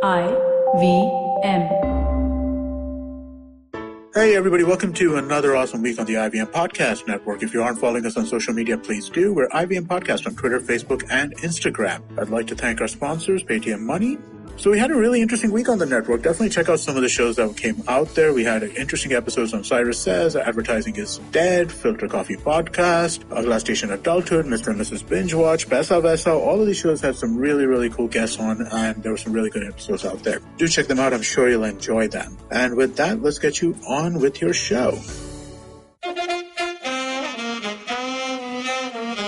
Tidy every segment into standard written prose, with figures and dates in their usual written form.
IVM. Hey everybody, welcome to another awesome week on the IVM Podcast Network. If you aren't following us on social media, please do. We're IVM Podcast on Twitter, Facebook, and Instagram. I'd like to thank our sponsors, Paytm Money. So we had a really interesting week on the network. Definitely check out some of the shows that came out there. We had interesting episodes on Cyrus Says, Advertising is Dead, Filter Coffee Podcast, Agla Station Adulthood, Mr. and Mrs. Binge Watch, Pesa Vesa. All of these shows had some really, really cool guests on, and there were some really good episodes out there. Do check them out. I'm sure you'll enjoy them. And with that, let's get you on with your show.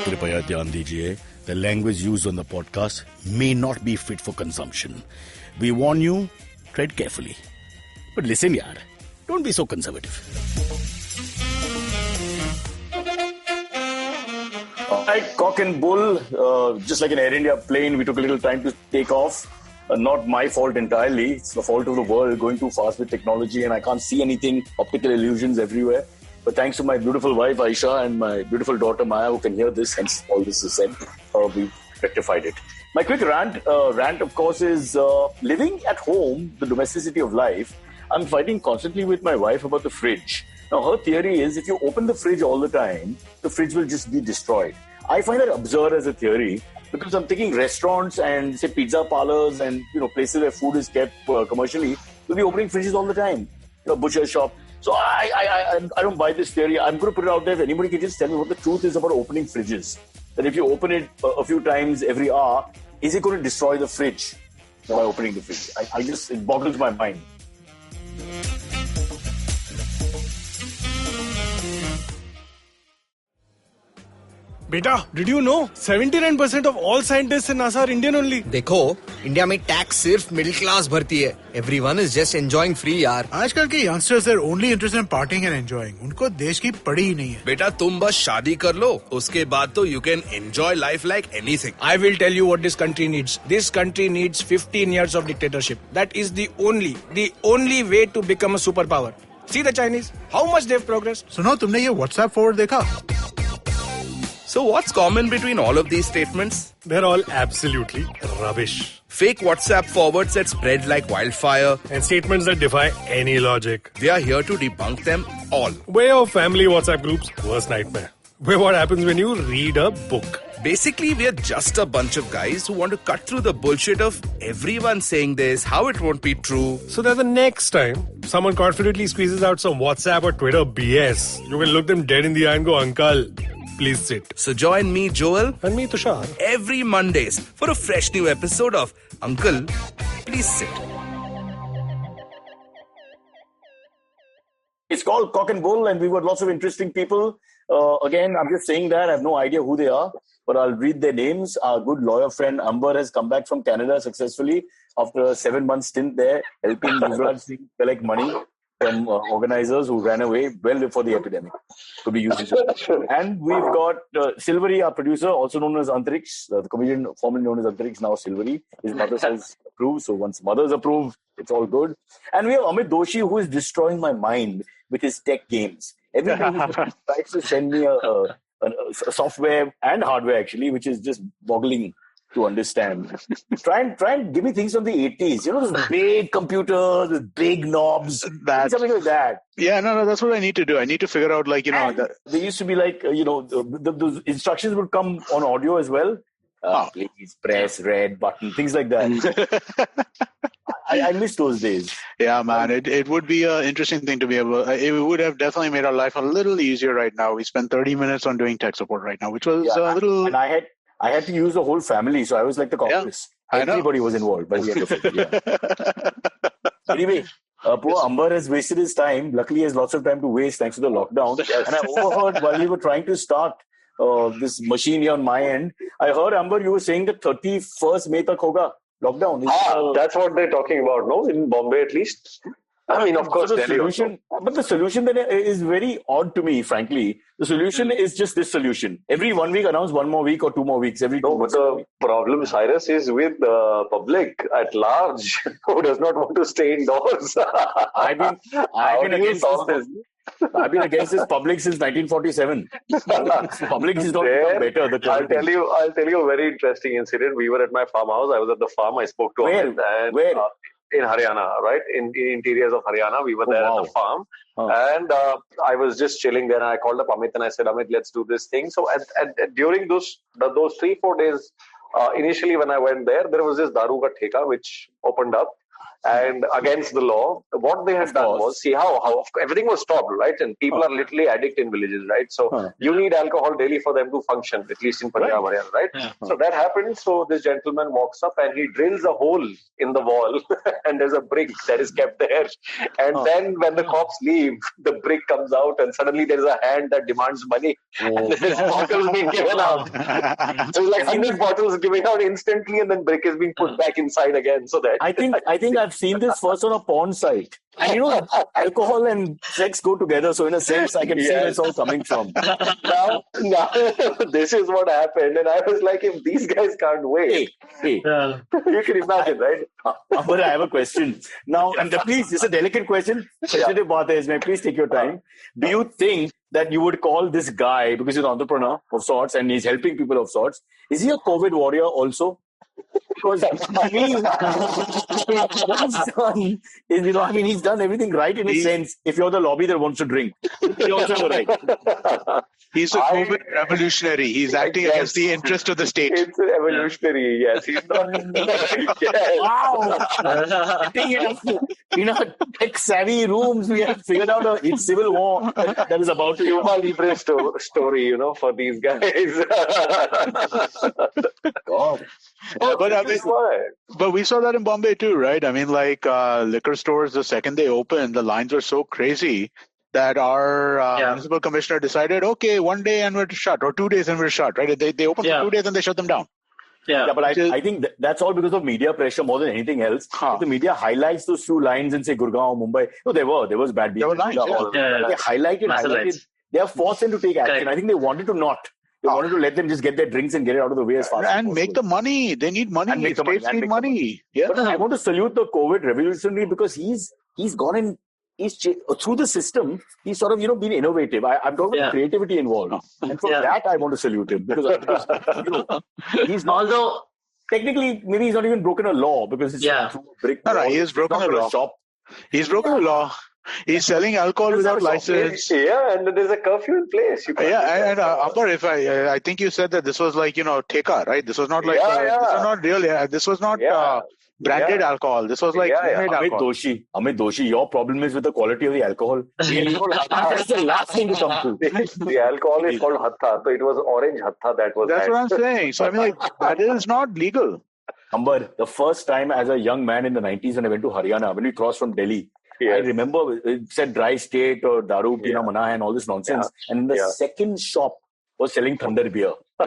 कृपया ध्यान दीजिए, the language used on the podcast may not be fit for consumption. We warn you, tread carefully. But listen yaar, don't be so conservative. Alright, cock and bull, just like an Air India plane, we took a little time to take off. Not my fault entirely, it's the fault of the world going too fast with technology and I can't see anything, optical illusions everywhere. But thanks to my beautiful wife Aisha and my beautiful daughter Maya who can hear this, hence all this is said, we rectified it. My quick rant of course is living at home, the domesticity of life. I'm fighting constantly with my wife about the fridge. Now her theory is if you open the fridge all the time, the fridge will just be destroyed. I find that absurd as a theory because I'm thinking restaurants and say pizza parlors and places where food is kept commercially will be opening fridges all the time. Butcher shop. So I don't buy this theory. I'm going to put it out there. If anybody can just tell me what the truth is about opening fridges. That if you open it a few times every hour, is it going to destroy the fridge by opening the fridge? It boggles my mind. Beta, did you know 79% of all scientists in NASA are Indian only? देखो, India में tax सिर्फ middle class भरती है. Everyone is just enjoying free यार. आजकल के youngsters are only interested in partying and enjoying. उनको देश की पड़ी ही नहीं है. बेटा तुम बस शादी कर लो, उसके बाद तो you can enjoy life like anything. I will tell you what this country needs. This country needs 15 years of dictatorship. That is the only way to become a superpower. See the Chinese, how much they've progressed. सुनो, तुमने ये WhatsApp forward देखा? So what's common between all of these statements? They're all absolutely rubbish. Fake WhatsApp forwards that spread like wildfire. And statements that defy any logic. We are here to debunk them all. Way of family WhatsApp groups, worst nightmare. Where what happens when you read a book. Basically, we are just a bunch of guys who want to cut through the bullshit of everyone saying this, how it won't be true. So that the next time someone confidently squeezes out some WhatsApp or Twitter BS, you can look them dead in the eye and go, Uncle, please sit. So join me, Joel. And me, Tushar. Every Mondays for a fresh new episode of Uncle, Please Sit. It's called Cock and Bull and we've got lots of interesting people. Again, I'm just saying that. I have no idea who they are, but I'll read their names. Our good lawyer friend Amber has come back from Canada successfully after a 7-month stint there, helping Yuvraj Singh collect money from organizers who ran away well before the epidemic. Could be used. And we've got Silverie, our producer, also known as Antariksh, the comedian formerly known as Antariksh, now Silverie. His mother has approved, so once mother's approved, it's all good. And we have Amit Doshi, who is destroying my mind with his tech games. Everybody tries to send me a software and hardware, actually, which is just boggling to understand. Try and give me things from the 80s. Those big computers with big knobs. Something like that. Yeah, no, that's what I need to do. I need to figure out, They used to be like, the instructions would come on audio as well. Please press red button, things like that. I miss those days. Yeah, man, it would be an interesting thing to be able. It would have definitely made our life a little easier right now. We spend 30 minutes on doing tech support right now, which was a little. And I had to use the whole family, so I was like the caucus. Everybody was involved by the end of it. Yeah. Anyway, poor Amber has wasted his time. Luckily, he has lots of time to waste thanks to the lockdown. Yes. And I overheard while we were trying to start this machine here on my end, I heard, Amber, you were saying that 31st May tak hoga. Lockdown. That's what they're talking about, no? In Bombay, at least. I mean, of course, so the solution then is very odd to me, frankly. The solution is just this solution. Every 1 week, announce 1 more week or 2 more weeks. Every 2 weeks. But the problem, Cyrus, is with the public at large who does not want to stay indoors. I've been against this. I've been against this public since 1947. Public is not better. I'll tell you a very interesting incident. We were at my farmhouse. I was at the farm. I spoke to Amit. Where? in Haryana, right? In interiors of Haryana. We were there at the farm. And I was just chilling there, and I called up Amit and I said, Amit, let's do this thing. So during those 3-4 days, initially when I went there was this Daru ka Theka which opened up. And against the law, what they had done was, see how everything was stopped, right? And people are literally addict in villages, right? So you need alcohol daily for them to function, at least in Punjab, right? Yeah. So that happened. So this gentleman walks up and he drills a hole in the wall and there's a brick that is kept there. And then when the cops leave, the brick comes out and suddenly there's a hand that demands money. And there's bottles being given out. So it's like 100 bottles giving out instantly and then brick is being put back inside again. So that I think I've seen this first on a porn site. And alcohol and sex go together. So in a sense, I can see where it's all coming from. Now, this is what happened. And I was like, if these guys can't wait, you can imagine, right? Amber, I have a question. Now, and please, it's a delicate question. Sensitive baat hai isme. Please take your time. Do you think that you would call this guy, because he's an entrepreneur of sorts and he's helping people of sorts, is he a COVID warrior also? Because what he's done is, he's done everything right in a sense. If you're the lobby that wants to drink, you're also right. He's a COVID revolutionary. He's acting against the interest of the state. It's evolutionary, yes. He's not. Wow! I think tech-savvy rooms, we have figured out a civil war that is about to Cuba Libre story, for these guys. God. But we saw that in Bombay too, right? Liquor stores, the second they opened, the lines were so crazy that our municipal commissioner decided, okay, 1 day and we're shut, or 2 days and we're shut, right? They opened for 2 days and they shut them down. Yeah, but I think that's all because of media pressure more than anything else. If the media highlights those few lines and say Gurgaon, Mumbai. No, there was bad behavior. There were lines, They highlighted. They are forced them to take action. Correct. I think they wanted to not. They wanted to let them just get their drinks and get it out of the way as fast as possible. And make the money. They need money. States need money. Yeah. But I want to salute the COVID revolutionary because he's gone in. Through the system, he's sort of, been innovative. I'm talking about creativity involved. And for that, I want to salute him. Because he's not, although technically, maybe he's not even broken a law because it's through a brick wall. No, he has broken a law. Shop. He's broken a law. He's selling alcohol without license. Yeah, and there's a curfew in place. And Amber, if I think you said that this was like, Theka, right? This was not like, this was not real. This was not branded alcohol. This was like Amit Doshi, your problem is with the quality of the alcohol. That's the last thing to come to. The alcohol is called Hattha. So it was orange Hattha that was. That's what I'm saying. So that is not legal. Amber, the first time as a young man in the 90s when I went to Haryana, when we crossed from Delhi, I remember it said dry state or daru pina mana and all this nonsense. And in the second shop was selling thunder beer. We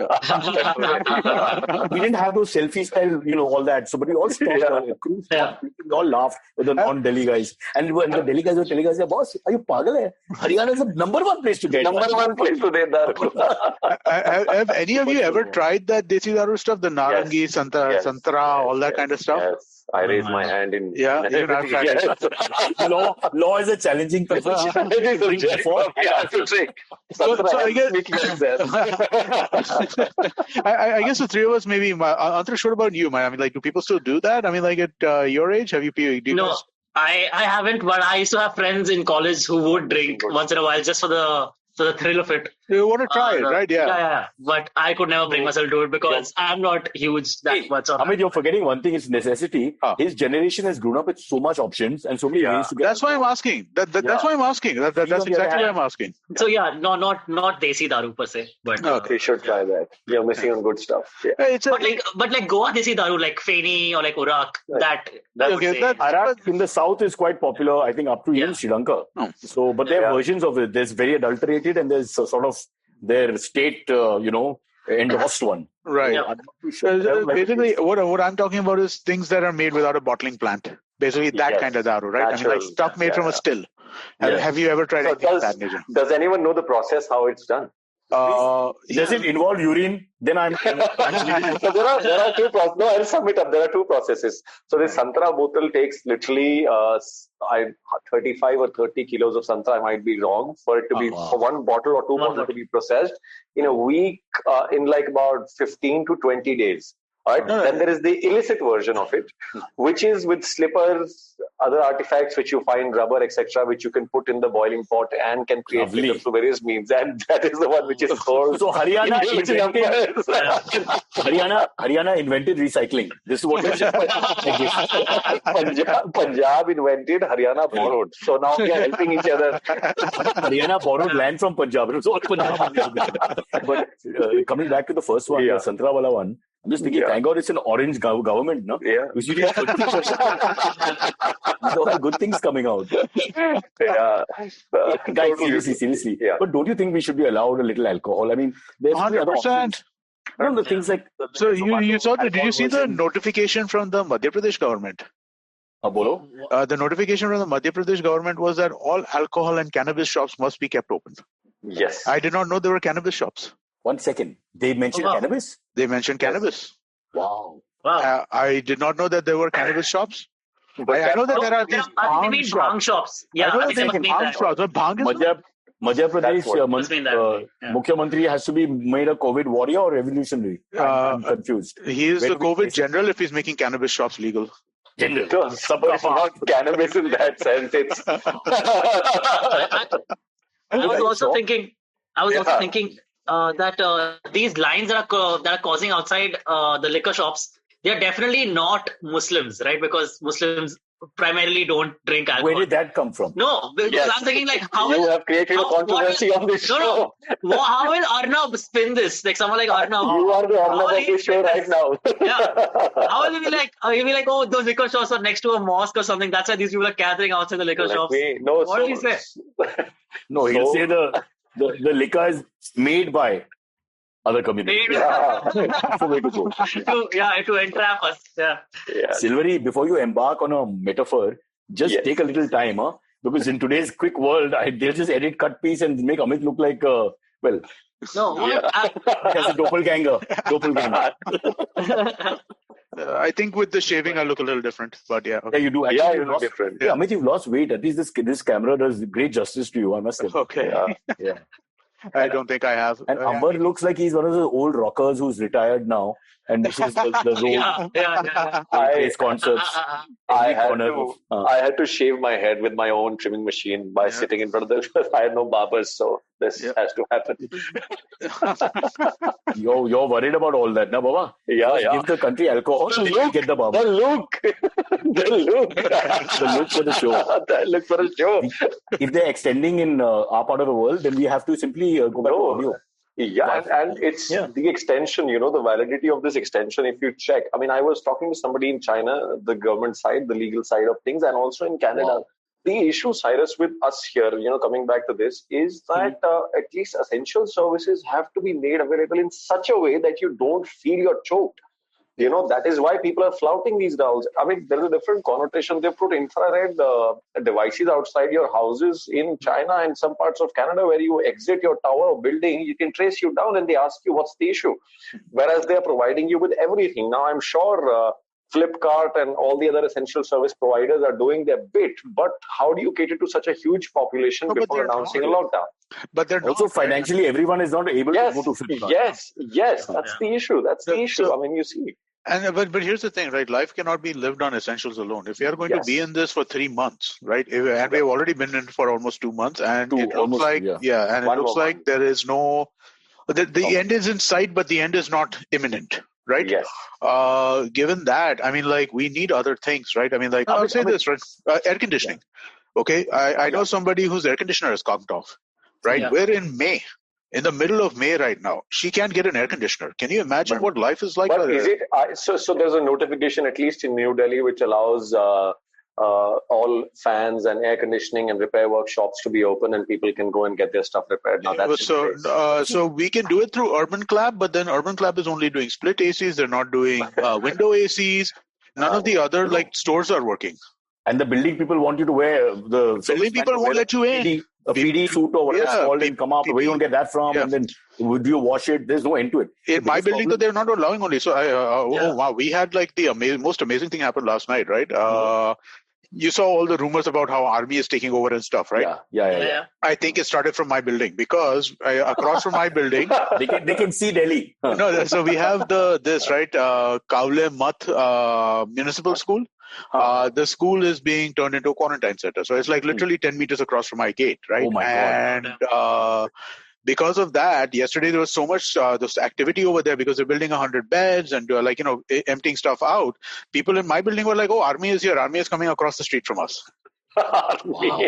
didn't have those selfie style, all that. So, but we all stopped. We all laughed with the non-Delhi guys. And when the Delhi guys were telling us, boss, are you pagal? Haryana is the number one place to get. Number one place to get daru. Have any of you ever tried that desi daru stuff? The narangi, santara, all that kind of stuff? Yes. I raise my hand in. Law is a challenging profession. I guess the three of us maybe. Antariksh, what about you, man? Do people still do that? At your age, have you? No, I haven't. But I used to have friends in college who would drink once in a while just for the thrill of it. You want to try it, right? Yeah. But I could never bring myself to it because I'm not huge that much. Amit, you're forgetting one thing. It's necessity. His generation has grown up with so much options and so many ways to get. That's why I'm asking. That's why I'm asking. That's exactly why I'm asking. So not desi daru per se, but you should try that. You're missing on good stuff. Yeah. But like Goa desi daru, like Feni or like Urak, that Arak in the south is quite popular. I think up to even Sri Lanka. So, but there are versions of it. There's very adulterated. And there's sort of their state, endorsed one. Right. Basically, what I'm talking about is things that are made without a bottling plant. Basically, that kind of daru, right? Natural, stuff made from a still. Have you ever tried anything of that nature? Does anyone know the process, how it's done? Does it involve urine? Then I'm. So there are two processes. No, I'll sum it up. There are two processes. So this santara bottle takes literally 35 or 30 kilos of santara. I might be wrong for it to be for one bottle or two bottles to be processed in a week in like about 15 to 20 days. All right. Then there is the illicit version of it, which is with slippers, other artifacts which you find, rubber, etc., which you can put in the boiling pot and can create liquor through various means. And that is the one which is sold. So Haryana invented recycling. This is what Punjab invented, Haryana borrowed. So now we are helping each other. Haryana borrowed land from Punjab. It was all Punjab. But coming back to the first one, the Santra Wala one, I'm just thinking, thank God it's an orange government, no? Yeah. There's all good things coming out. Yeah. Guys, seriously. Yeah. But don't you think we should be allowed a little alcohol? I mean, there's 100%. The things like... So you saw did you see the notification from the Madhya Pradesh government? Bolo? The notification from the Madhya Pradesh government was that all alcohol and cannabis shops must be kept open. Yes. I did not know there were cannabis shops. 1 second. They mentioned cannabis? They mentioned cannabis. Wow. I did not know that there were cannabis shops. But I know that there are these bhang shops. Yeah, I know that there are bhang shops. But bhang is Madhya Pradesh Mukhyamantri has to be made a COVID warrior or revolutionary? I'm confused. He is the COVID general if he's making cannabis shops legal. General. It's not cannabis in that sense. It's. I was also thinking that these lines that are causing outside the liquor shops, they are definitely not Muslims, right? Because Muslims primarily don't drink alcohol. Where did that come from? No, because I'm thinking like how you have created a controversy on this show. No, how will Arnab spin this? Like someone like Arnab. You are the Arnab of this show right now. How will he be like? He'll be like, oh, those liquor shops are next to a mosque or something. That's why these people are gathering outside the liquor shops. What will he say? No, he'll say the liquor is made by other communities. That's the way to go. To entrap us. Yeah. Silverie, before you embark on a metaphor, just take a little time, because in today's quick world, they'll just edit cut piece and make Amit look like, as a doppelganger. I think with the shaving, I look a little different, but yeah. Okay. Yeah, you do. Actually, you look different. Yeah, Amit, you've lost weight. At least this camera does great justice to you, I must say. Okay. Yeah. I don't think I have. And Amber looks like he's one of the old rockers who's retired now. And this is the role. Plays concerts. I had to shave my head with my own trimming machine by sitting in front of the. I had no barbers, so this has to happen. You're worried about all that, na, Baba? Yeah. Give the country alcohol, get the barber. The look for the show. The look for the show. If they're extending in our part of the world, then we have to simply go back to audio. Yeah, and it's the extension, the validity of this extension, if you check. I mean, I was talking to somebody in China, the government side, the legal side of things, and also in Canada. Wow. The issue, Cyrus, with us here, coming back to this, is that at least essential services have to be made available in such a way that you don't feel you're choked. That is why people are flouting these dolls. I mean, there's a different connotation. They put infrared devices outside your houses in China and some parts of Canada where you exit your tower or building, you can trace you down and they ask you what's the issue. Whereas they are providing you with everything. Now, I'm sure Flipkart and all the other essential service providers are doing their bit, but how do you cater to such a huge population before announcing a lockdown? But they're also financially, everyone is not able to go to Flipkart. Yes, that's the issue. That's the issue. I mean, you see. But here's the thing, right? Life cannot be lived on essentials alone. If we are going to be in this for 3 months, right? And we've already been in it for almost 2 months, and it looks like there is no. The end is in sight, but the end is not imminent. Right? Yes. Given that, I mean, we need other things, right? I mean, I'll say this, right? Air conditioning. Okay. I know somebody whose air conditioner is conked off, right? Yeah. We're in May. In the middle of May right now. She can't get an air conditioner. Can you imagine what life is like? But is it? So there's a notification, at least in New Delhi, which allows all fans and air conditioning and repair workshops to be open and people can go and get their stuff repaired. Now that's so we can do it through Urban Clap, but then Urban Clap is only doing split ACs. They're not doing window ACs. None of the other stores are working. And the building people want you to wear building people won't let you in. A PD suit or whatever it's called and come up. Where you don't get that from, and then would you wash it? There's no end to it. In my building, they're not allowing only. So oh wow, we had the most amazing thing happened last night, right? you saw all the rumors about how army is taking over and stuff, right? Yeah. I think it started from my building because across from my building, they can see Delhi. No, so we have this right, Kaule Math Municipal School. The school is being turned into a quarantine center, so it's like literally 10 meters across from my gate, right? Oh my God! And because of that, yesterday there was so much this activity over there because they're building 100 beds and emptying stuff out. People in my building were like, "Oh, army is here! Army is coming across the street from us." Wow.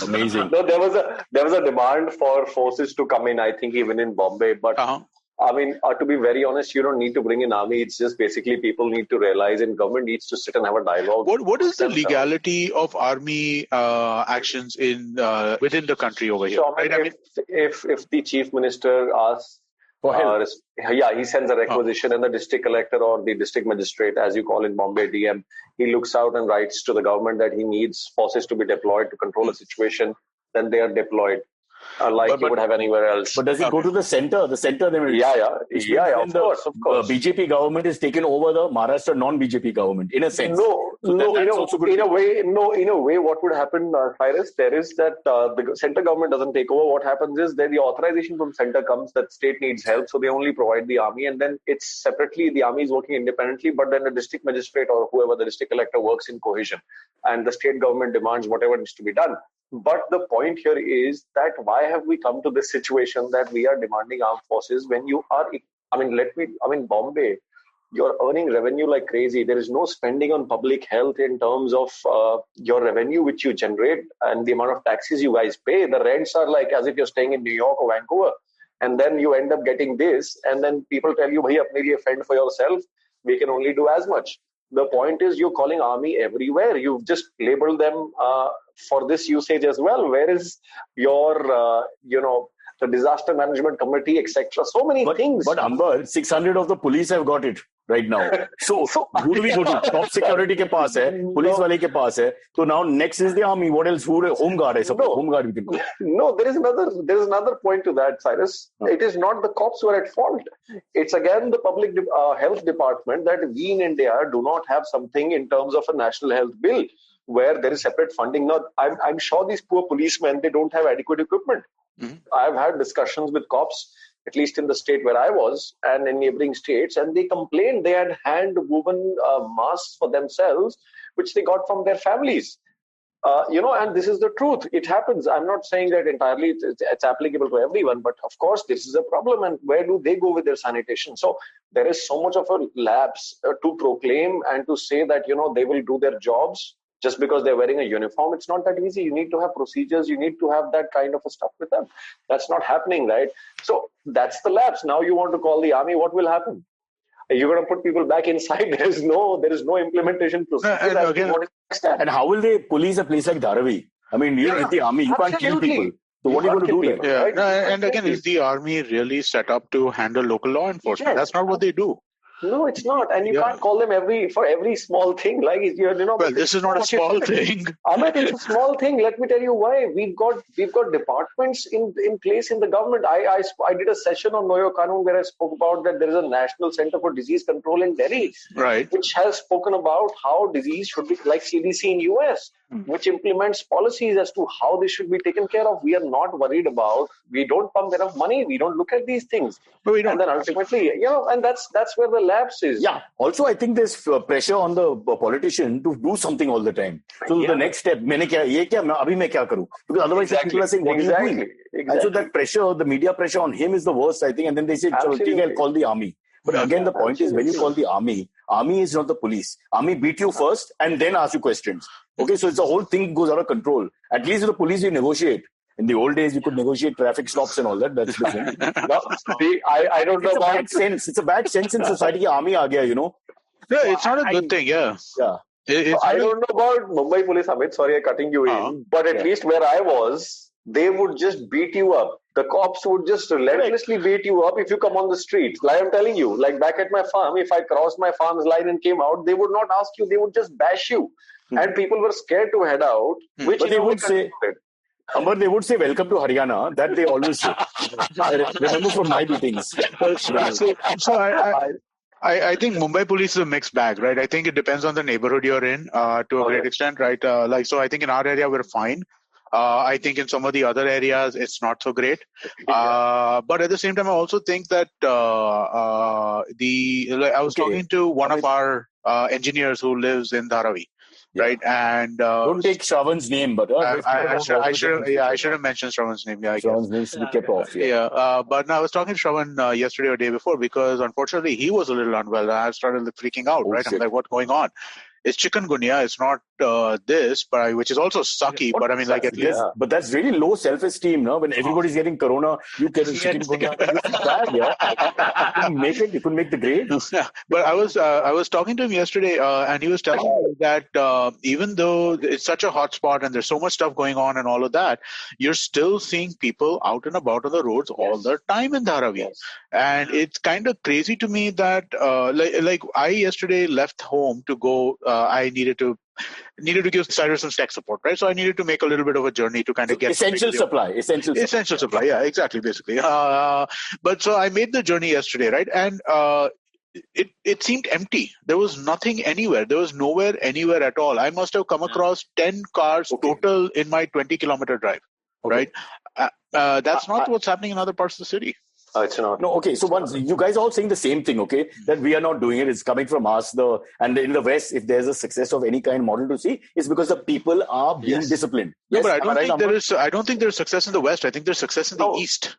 Amazing. No, there was a demand for forces to come in. I think even in Bombay, but. I mean, to be very honest, you don't need to bring in army. It's just basically people need to realize, and government needs to sit and have a dialogue. What is the legality of army actions in within the country over here? So, right? If the chief minister asks for help, he sends a requisition, and the district collector or the district magistrate, as you call in Bombay, DM, he looks out and writes to the government that he needs forces to be deployed to control a situation. Then they are deployed. Like you would have anywhere else. But does it go to the center? The center then will... Of course. BJP government is taken over the Maharashtra non-BJP government, in a sense. In a way, what would happen, Cyrus, there is that the center government doesn't take over. What happens is that the authorization from center comes that state needs help, so they only provide the army, and then it's separately, the army is working independently, but then the district magistrate or whoever the district collector works in cohesion, and the state government demands whatever needs to be done. But the point here is that why have we come to this situation that we are demanding armed forces when you are, Bombay, you're earning revenue like crazy. There is no spending on public health in terms of your revenue which you generate and the amount of taxes you guys pay. The rents are like as if you're staying in New York or Vancouver. And then you end up getting this. And then people tell you, bhai, apne liye fend for yourself. We can only do as much. The point is you're calling army everywhere. You've just labeled them for this usage as well. Where is your, the disaster management committee, etc. So many things. But Amber, 600 of the police have got it right now. So who do we go to? Top security ke paas hai, police wale ke paas hai. So now next is the army. What else? Home guard hai. Home guard we can go. No, there is another point to that, Cyrus. It is not the cops who are at fault. It's again the public health department that we in India do not have something in terms of a national health bill where there is separate funding. Now, I'm sure these poor policemen, they don't have adequate equipment. Mm-hmm. I've had discussions with cops, at least in the state where I was and in neighboring states, and they complained they had hand-woven masks for themselves, which they got from their families. And this is the truth. It happens. I'm not saying that entirely it's applicable to everyone, but of course, this is a problem. And where do they go with their sanitation? So there is so much of a lapse to proclaim and to say that, they will do their jobs just because they're wearing a uniform. It's not that easy. You need to have procedures. You need to have that kind of a stuff with them. That's not happening, right? So that's the lapse. Now you want to call the army. What will happen? You're going to put people back inside. There is no implementation procedure. And how will they police a place like Dharavi? I mean, you're the army. You can't kill people. So what are you going to do there? Yeah. Right? And again, is the army really set up to handle local law enforcement? That's not what they do. No, it's not. And you can't call them for every small thing. Like, well, this is not a small thing. Amit, it's a small thing. Let me tell you why. We've got departments in place in the government. I did a session on Know Your Kanoon where I spoke about that there is a National Center for Disease Control in Delhi, right, which has spoken about how disease should be, like CDC in US, which implements policies as to how this should be taken care of. We are not worried about, we don't pump enough money. We don't look at these things. But we don't. And then ultimately, and that's where the lapse is. Yeah. Also, I think there's pressure on the politician to do something all the time. So the next step, because otherwise people are saying, what are you doing? And so that pressure, the media pressure on him is the worst, I think. And then they say, I'll call the army. But again, the point is, when you call the army is not the police. Army beat you first and then ask you questions. Okay, so it's the whole thing goes out of control. At least with the police, you negotiate. In the old days, you could negotiate traffic stops and all that. That's different. I don't know about sense. It's a bad sense in society. Army aa gaya, No, it's not a good thing. Yeah. I don't know about Mumbai police, Amit. Sorry, I'm cutting you in. But at least where I was, they would just beat you up. The cops would just relentlessly beat you up if you come on the street. Like I'm telling you, like back at my farm, if I crossed my farm's line and came out, they would not ask you. They would just bash you. And people were scared to head out. Which they would say. Amber, they would say, welcome to Haryana. That they always say. I remember from my meetings. I think Mumbai police is a mixed bag, right? I think it depends on the neighborhood you're in to a great extent, right? So I think in our area, we're fine. I think in some of the other areas, it's not so great. But at the same time, I also think that I was talking to one of our engineers who lives in Dharavi. Yeah. Right, and don't take Shravan's name, but I should have mentioned Shravan's name. Yeah, Shravan's name should be kept off. But no, I was talking to Shravan yesterday or day before because unfortunately he was a little unwell. And I started freaking out. Right, Shit. I'm like, what's going on? It's chikungunya. It's not this, but which is also sucky. But I mean, like at least. But that's really low self-esteem, no? When everybody's getting corona, you get chikungunya. It's bad, yeah. You couldn't make the grade. But I was talking to him yesterday, and he was telling me that even though it's such a hot spot and there's so much stuff going on and all of that, you're still seeing people out and about on the roads all the time in Dharavi. Yes. And it's kind of crazy to me that like I yesterday left home to go. I needed to give Cyrus some tech support, right? So I needed to make a little bit of a journey to kind of get essential supply. Yeah, exactly, basically. But so I made the journey yesterday, right? And it seemed empty. There was nothing anywhere. There was nowhere anywhere at all. I must have come across 10 cars total in my 20-kilometer drive, right? That's not what's happening in other parts of the city. It's not. No, okay. So once you guys are all saying the same thing, okay? That we are not doing it. It's coming from us. And in the West, if there's a success of any kind model to see, it's because the people are being disciplined. No, but I don't think there's success in the West. I think there's success in the East.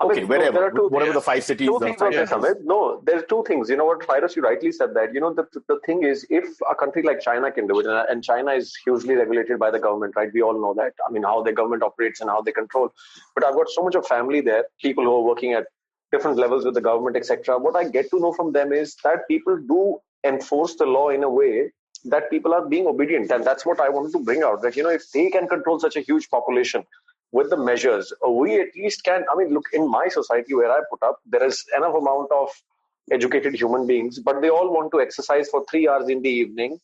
Okay, wherever, whatever the 5 cities. No, there's two things. You know what, Cyrus, you rightly said that. You know, the thing is, if a country like China can do it, and China is hugely regulated by the government, right? We all know that. I mean, how the government operates and how they control. But I've got so much of family there, people who are working at different levels with the government, etc. What I get to know from them is that people do enforce the law in a way that people are being obedient. And that's what I wanted to bring out, that, you know, if they can control such a huge population with the measures, we at least can. I mean, look, in my society where I put up, there is enough amount of educated human beings, but they all want to exercise for 3 hours in the evening,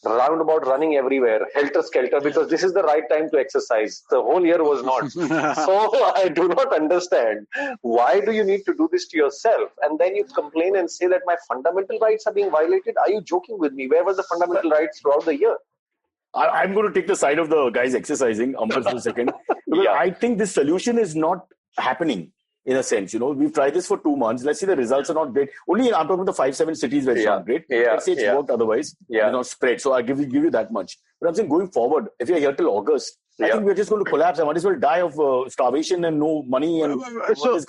roundabout running everywhere, helter-skelter, because this is the right time to exercise. The whole year was not. So I do not understand. Why do you need to do this to yourself? And then you complain and say that my fundamental rights are being violated? Are you joking with me? Where were the fundamental rights throughout the year? I'm going to take the side of the guys exercising, Amber, for a second. Because I think this solution is not happening in a sense. You know, we've tried this for 2 months. Let's see, the results are not great. Only I'm talking about the 5-7 cities where it's not great. Let's say it's worked otherwise. It's not spread. So I'll give you that much. But I'm saying going forward, if you're here till August, I think we're just going to collapse. I might as well die of starvation and no money. And so that's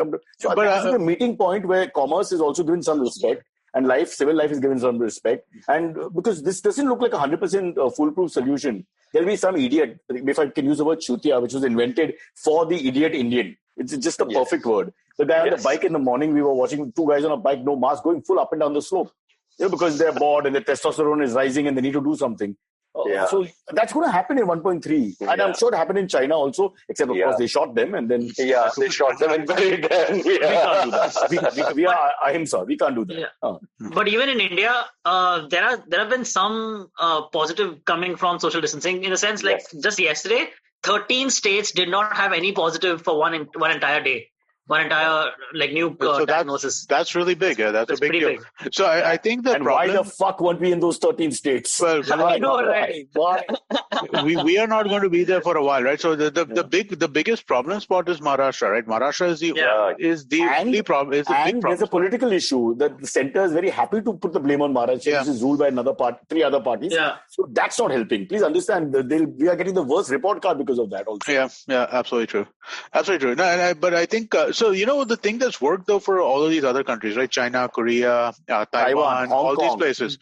the meeting point where commerce is also given some respect. And civil life is given some respect. And because this doesn't look like a 100% foolproof solution, there'll be some idiot, if I can use the word chutia, which was invented for the idiot Indian. It's just a perfect word. The guy on the bike in the morning, we were watching 2 guys on a bike, no mask, going full up and down the slope. You know, because they're bored and their testosterone is rising and they need to do something. So that's going to happen in 1.3. And I'm sure it happened in China also, except of course they shot them and then... Yeah, they shot them and buried them. We can't do that. We are ahimsa. We can't do that. But even in India, there have been some positive coming from social distancing, in the sense, like just yesterday, 13 states did not have any positive for one entire day. One entire new diagnosis. That's really big. That's a big deal. Big. So I think the and problem... why the fuck weren't we in those 13 states? Well, I know, right? we are not going to be there for a while, right? So the biggest problem spot is Maharashtra, right? Maharashtra is the only problem. Is the big problem. There's a political issue that the center is very happy to put the blame on Maharashtra. This is ruled by 3 other parties. So that's not helping. Please understand, we are getting the worst report card because of that also. Yeah, absolutely true. Absolutely true. No, but I think so. You know, the thing that's worked though for all of these other countries, right? China, Korea, Taiwan, all these places.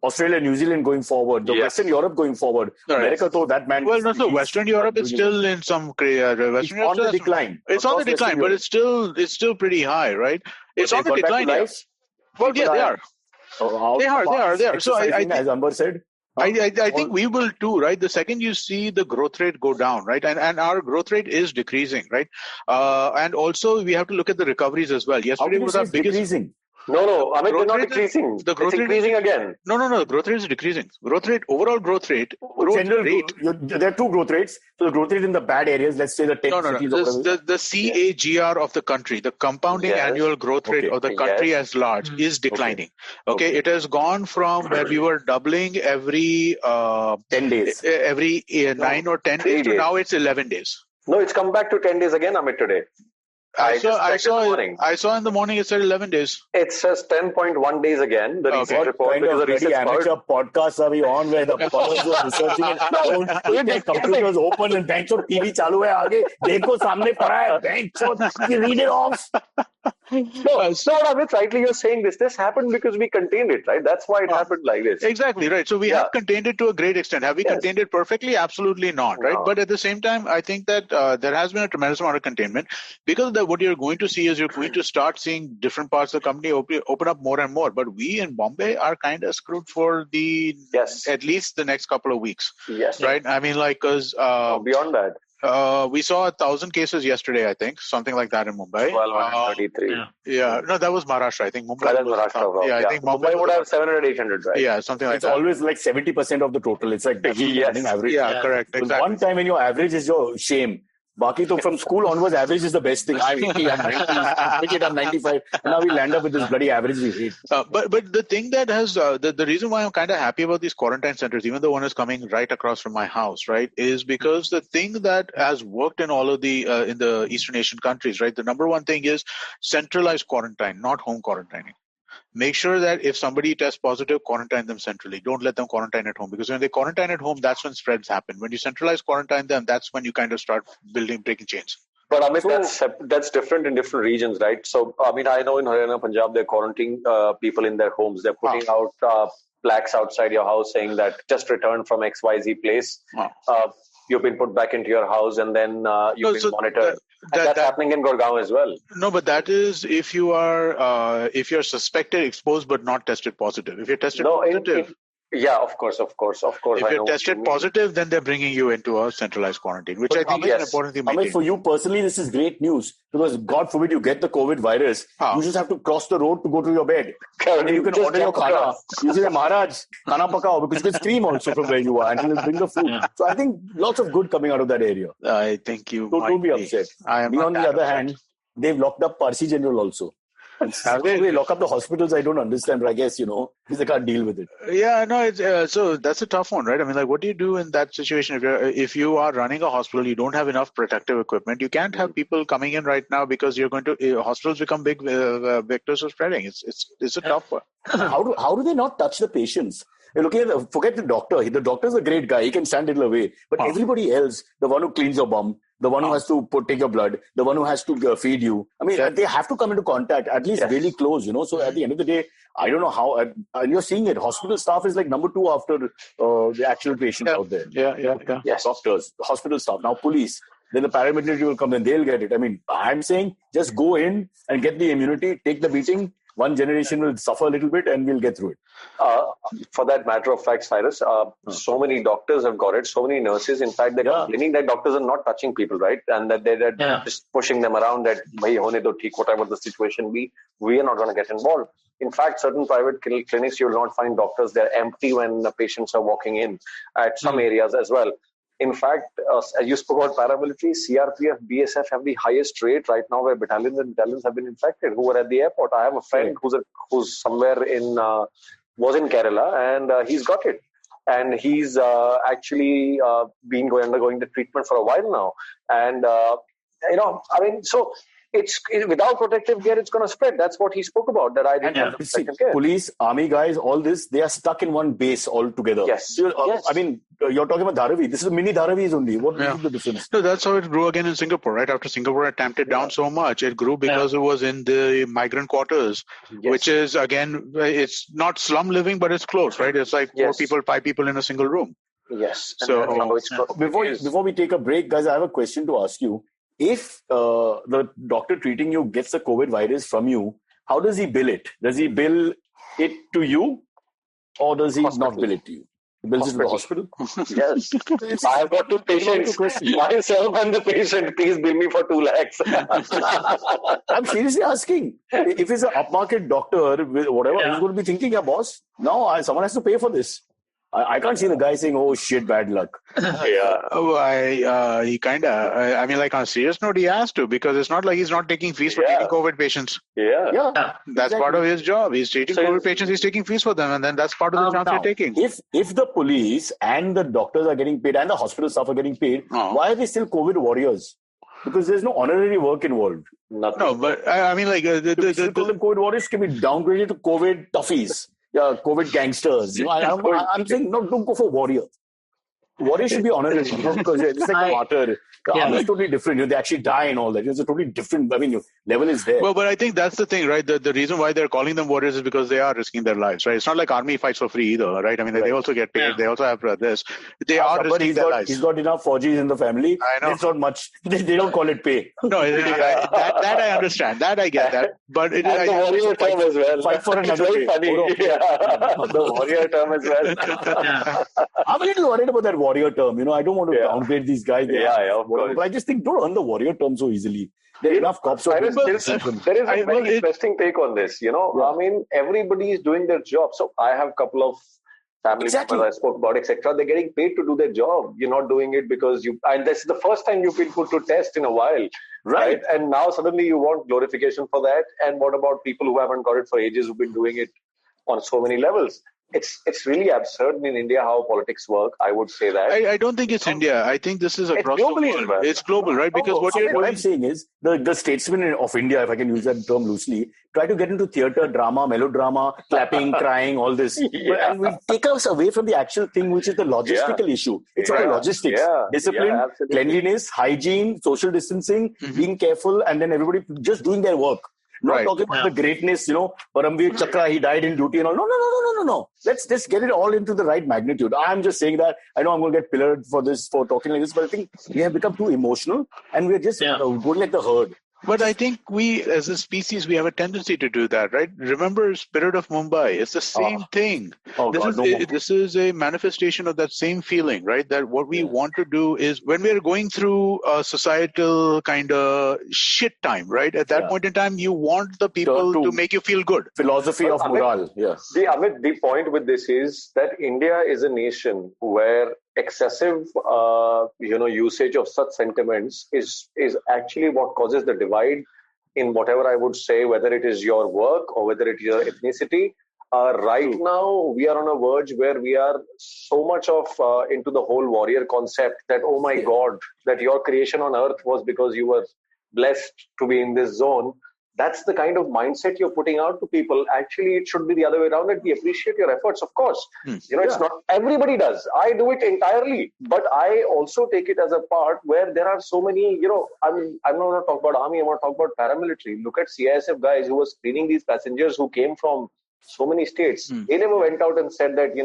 Australia, New Zealand going forward, Western Europe going forward. America, though, that man. Well, no, Western Europe is still in some it's on the decline. It's on the decline, but it's still pretty high, right? It's on the decline. Well, yeah, they are. They are. So as Amber said. I think we will too, right? The second you see the growth rate go down, right? And our growth rate is decreasing, right? And also we have to look at the recoveries as well. Yesterday was our biggest... Decreasing? No, Amit, it's not decreasing. The growth rate is increasing again. No, the growth rate is decreasing. Overall growth rate there are two growth rates. So the growth rate in the bad areas, let's say the 10 cities. The CAGR of the country, the compounding annual growth rate of the country as large is declining. Okay. It has gone from where we were doubling every 10 days, every 9 or 10 days to now it's 11 days. No, it's come back to 10 days again, Amit, today. I saw in the morning it said 11 days. It says 10.1 days again. The recent report. Kind of very amateur podcasts are we on where the followers who are researching it? Their computers open and bank of TV chalu hai aage. Dekho samne pada hai. Bank you read it off. No, Amit, rightly you're saying this happened because we contained it, right? That's why it happened like this. Exactly, right. So we have contained it to a great extent. Have we contained it perfectly? Absolutely not, right? But at the same time, I think that there has been a tremendous amount of containment because what you're going to see is you're going to start seeing different parts of the company open up more and more. But we in Bombay are kind of screwed for the at least the next couple of weeks. Yes. Right? I mean, like, because beyond that. We saw 1,000 cases yesterday, I think, something like that in Mumbai. 1,233. No, that was Maharashtra. I think Mumbai. That is Maharashtra. I think Mumbai would have 700, 800, right? Yeah, something like it's that. It's always like 70% of the total. It's like average. Yeah, correct. Exactly. One time when your average is your shame. Baki to from school onwards, average is the best thing. I'm 80, I'm 90, I'm 95. And now we land up with this bloody average we hate. But the thing that has, the reason why I'm kind of happy about these quarantine centers, even the one is coming right across from my house, right, is because the thing that has worked in all of the, in the Eastern Asian countries, right, the number one thing is centralized quarantine, not home quarantining. Make sure that if somebody tests positive, quarantine them centrally. Don't let them quarantine at home because when they quarantine at home, that's when spreads happen. When you centralize quarantine them, that's when you kind of start breaking chains. But Amit, that's different in different regions, right? So, I mean, I know in Haryana, Punjab, they're quarantining people in their homes. They're putting out plaques outside your house saying that just returned from XYZ place. You've been put back into your house and then you've been monitored. That's happening in Gurgaon as well. No, but that is if you are if you're suspected, exposed, but not tested positive. If you're tested positive. Yeah, of course. If you're tested positive, then they're bringing you into a centralized quarantine, which I think is an important thing. Amit, for you personally, this is great news because God forbid you get the COVID virus. You just have to cross the road to go to your bed. And you can order your khana. You say, Maharaj, khana pakao, because you can scream also from where you are and he'll bring the food. So I think lots of good coming out of that area. I think you so don't be upset. On the other hand, they've locked up Parsi General also. Have they lock up the hospitals? I don't understand, but I guess, because they can't deal with it. Yeah, no, it's, so that's a tough one, right? I mean, like, what do you do in that situation? If you are running a hospital, you don't have enough protective equipment. You can't have people coming in right now because you're going to, hospitals become big vectors of spreading. It's a tough one. How do they not touch the patients? Forget the doctor. The doctor's a great guy. He can stand a little away. But everybody else, the one who cleans your bum, the one who has to take your blood, the one who has to feed you. I mean, they have to come into contact, at least really close, So at the end of the day, I don't know how, and you're seeing it. Hospital staff is like number 2 after the actual patients out there. Yeah. Yes. Doctors, hospital staff, now police. Then the paramilitary will come and they'll get it. I mean, I'm saying just go in and get the immunity, take the beating. One generation will suffer a little bit and we'll get through it. For that matter of fact, Cyrus, so many doctors have got it, so many nurses. In fact, they're complaining that doctors are not touching people, right? And that they're just pushing them around that, whatever the situation be, we are not going to get involved. In fact, certain private clinics, you will not find doctors. They're empty when the patients are walking in at some areas as well. In fact, as you spoke about paramilitary, CRPF, BSF have the highest rate right now where battalions and battalions have been infected who were at the airport. I have a friend who's somewhere was in Kerala and he's got it. And he's actually been undergoing the treatment for a while now. And, so it's without protective gear, it's going to spread. That's what he spoke about, that I didn't have protective gear. Police, army guys, all this, they are stuck in one base altogether. Yes. I mean, you're talking about Dharavi. This is a mini Dharavis only. What is the difference? No, that's how it grew again in Singapore, right? After Singapore had tamped it down so much, it grew because it was in the migrant quarters, which is, again, it's not slum living, but it's close, right? It's like 4 people, 5 people in a single room. Yes. So before we take a break, guys, I have a question to ask you. If the doctor treating you gets the COVID virus from you, how does he bill it? Does he bill it to you or does he not bill it to you? He bills it to the hospital? Yes. I have got 2 patients. Myself and the patient. Please bill me for 2 lakhs. I'm seriously asking. If he's an upmarket doctor, whatever, he's going to be thinking, boss, now someone has to pay for this. I can't see the guy saying, "Oh shit, bad luck." Yeah. He kind of, I mean, like on a serious note, he has to, because it's not like he's not taking fees for treating COVID patients. Yeah. That's exactly. part of his job. He's treating COVID patients, he's taking fees for them, and then that's part of the chance you're taking. If the police and the doctors are getting paid and the hospital staff are getting paid, why are they still COVID warriors? Because there's no honorary work involved. Nothing. No, but I mean, like the COVID warriors can be downgraded to COVID toughies, COVID gangsters. I'm saying no, don't go for warriors. Warriors should be honorary, because it's like a martyr. The army is totally different. They actually die and all that. It's a totally different. I mean, level is there. Well, but I think that's the thing, right? The reason why they're calling them warriors is because they are risking their lives, right? It's not like army fights for free either, right? I mean, they also get paid. Yeah. They also have this. They are risking their lives. He's got enough Fauji's in the family. I know. It's not much. They don't call it pay. No, that I understand. That I get that. But the warrior term as well. Fight for another day. Funny. The warrior term as well. I'm a little worried about that warrior term. I don't want to downgrade these guys. But I just think don't earn the warrior term so easily. There are enough cops. There is a very interesting take on this. I mean, everybody is doing their job. So I have a couple of family members I spoke about, etc. They're getting paid to do their job. You're not doing it because and this is the first time you've been put to test in a while. Right. And now suddenly you want glorification for that. And what about people who haven't got it for ages, who've been doing it on so many levels? It's really absurd in India how politics work. I would say that. I don't think it's India. I think this is across the world. It's global, right? Because what I'm saying is the statesmen of India, if I can use that term loosely, try to get into theatre, drama, melodrama, clapping, crying, all this. And we take us away from the actual thing, which is the logistical issue. It's all logistics. Discipline, cleanliness, hygiene, social distancing, being careful, and then everybody just doing their work. Not talking about the greatness, Paramveer Chakra, he died in duty and all. No. Let's just get it all into the right magnitude. I'm just saying that. I know I'm going to get pillared for talking like this, but I think we have become too emotional and we're just going like the herd. But I think we, as a species, we have a tendency to do that, right? Remember Spirit of Mumbai. It's the same thing. This is a manifestation of that same feeling, right? That what we want to do is, when we are going through a societal kind of shit time, right? At that point in time, you want the people to make you feel good. Philosophy of morale. Amit, the point with this is that India is a nation where excessive usage of such sentiments is actually what causes the divide in whatever I would say, whether it is your work or whether it is your ethnicity. Right now we are on a verge where we are so much of into the whole warrior concept that, oh my God, that your creation on earth was because you were blessed to be in this zone. That's the kind of mindset you're putting out to people. Actually, it should be the other way around. That we appreciate your efforts, of course. It's not everybody does. I do it entirely, but I also take it as a part where there are so many. I'm not going to talk about army. I'm going to talk about paramilitary. Look at CISF guys who were screening these passengers who came from so many states. They never went out and said that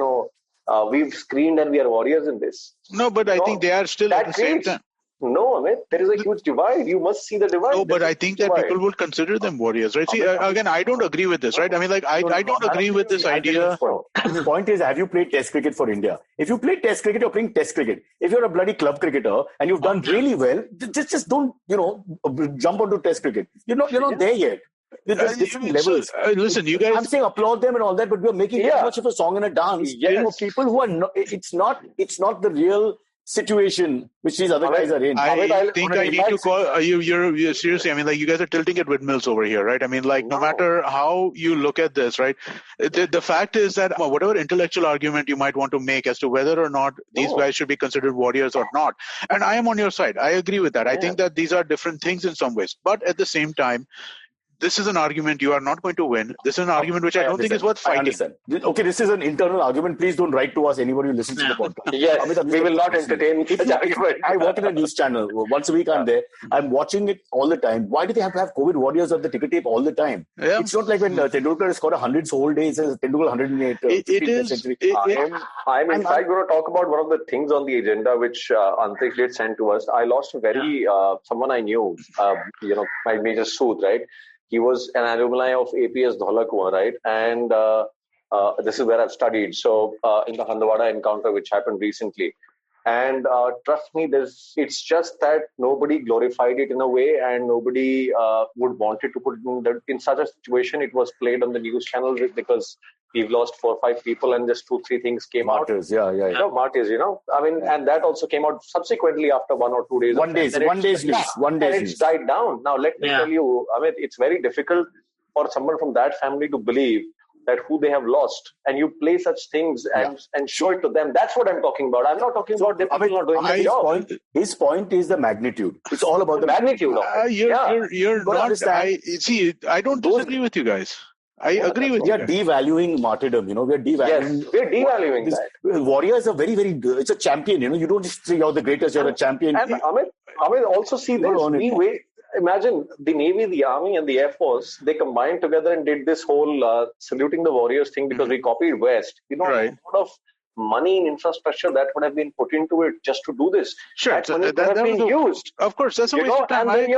we've screened and we are warriors in this. No, but I think they are still at the same time. No, Amit, there is a huge divide. You must see the divide. No, but I think that people would consider them warriors, right? See, again, I don't agree with this, right? I mean, I don't agree with this idea. The point is, have you played Test cricket for India? If you play Test cricket, you're playing Test cricket. If you're a bloody club cricketer and you've done really well, just don't, jump onto Test cricket. You're not there yet. There's different levels. Listen, you guys. I'm saying applaud them and all that, but we're making too much of a song and a dance. People who are not. It's not the real situation which these other guys are in. I think I need to call you're seriously. I mean, like, you guys are tilting at windmills over here, right? I mean, like, no matter how you look at this, right? The fact is that whatever intellectual argument you might want to make as to whether or not these guys should be considered warriors or not, and I am on your side. I agree with that. I think that these are different things in some ways, but at the same time, this is an argument you are not going to win. This is an argument which I don't think is worth fighting. I understand. Okay, this is an internal argument. Please don't write to us, anybody who listens to the podcast. Yes, we will not entertain such argument. I work in a news channel. Once a week I'm there. I'm watching it all the time. Why do they have to have COVID warriors on the ticker tape all the time? Yeah. It's not like when Tendulkar scored 100 whole days, Tendulkar 108. It is. I'm in fact going to talk about one of the things on the agenda which Antariksh did send to us. I lost someone I knew, my major Sood, right? He was an alumni of APS Dholakua, right? And this is where I've studied. So in the Handwada encounter, which happened recently. And trust me, it's just that nobody glorified it in a way and nobody would want it to put it in such a situation. It was played on the news channels because we've lost 4 or 5 people, and just 2-3 things came Martyrs, out. Martyrs, I mean, and that also came out subsequently after 1 or 2 days. One day's news. And it's died down. Now, let me tell you, I mean, it's very difficult for someone from that family to believe that who they have lost, and you play such things and show it to them. That's what I'm talking about. I'm not talking about the people not doing their job. His point is the magnitude. It's all about the magnitude of it. You're not. I don't disagree with you guys. I agree with you. We are devaluing martyrdom. We are devaluing. Yes, we are devaluing that. Warrior is a very, very. It's a champion. You don't just say you're the greatest. You're a champion. And Amit also see this. Imagine the Navy, the Army, and the Air Force, they combined together and did this whole saluting the warriors thing because we copied West. A lot of money in infrastructure that would have been put into it just to do this. Sure. That money would have been used. Of course, that's a waste of time. And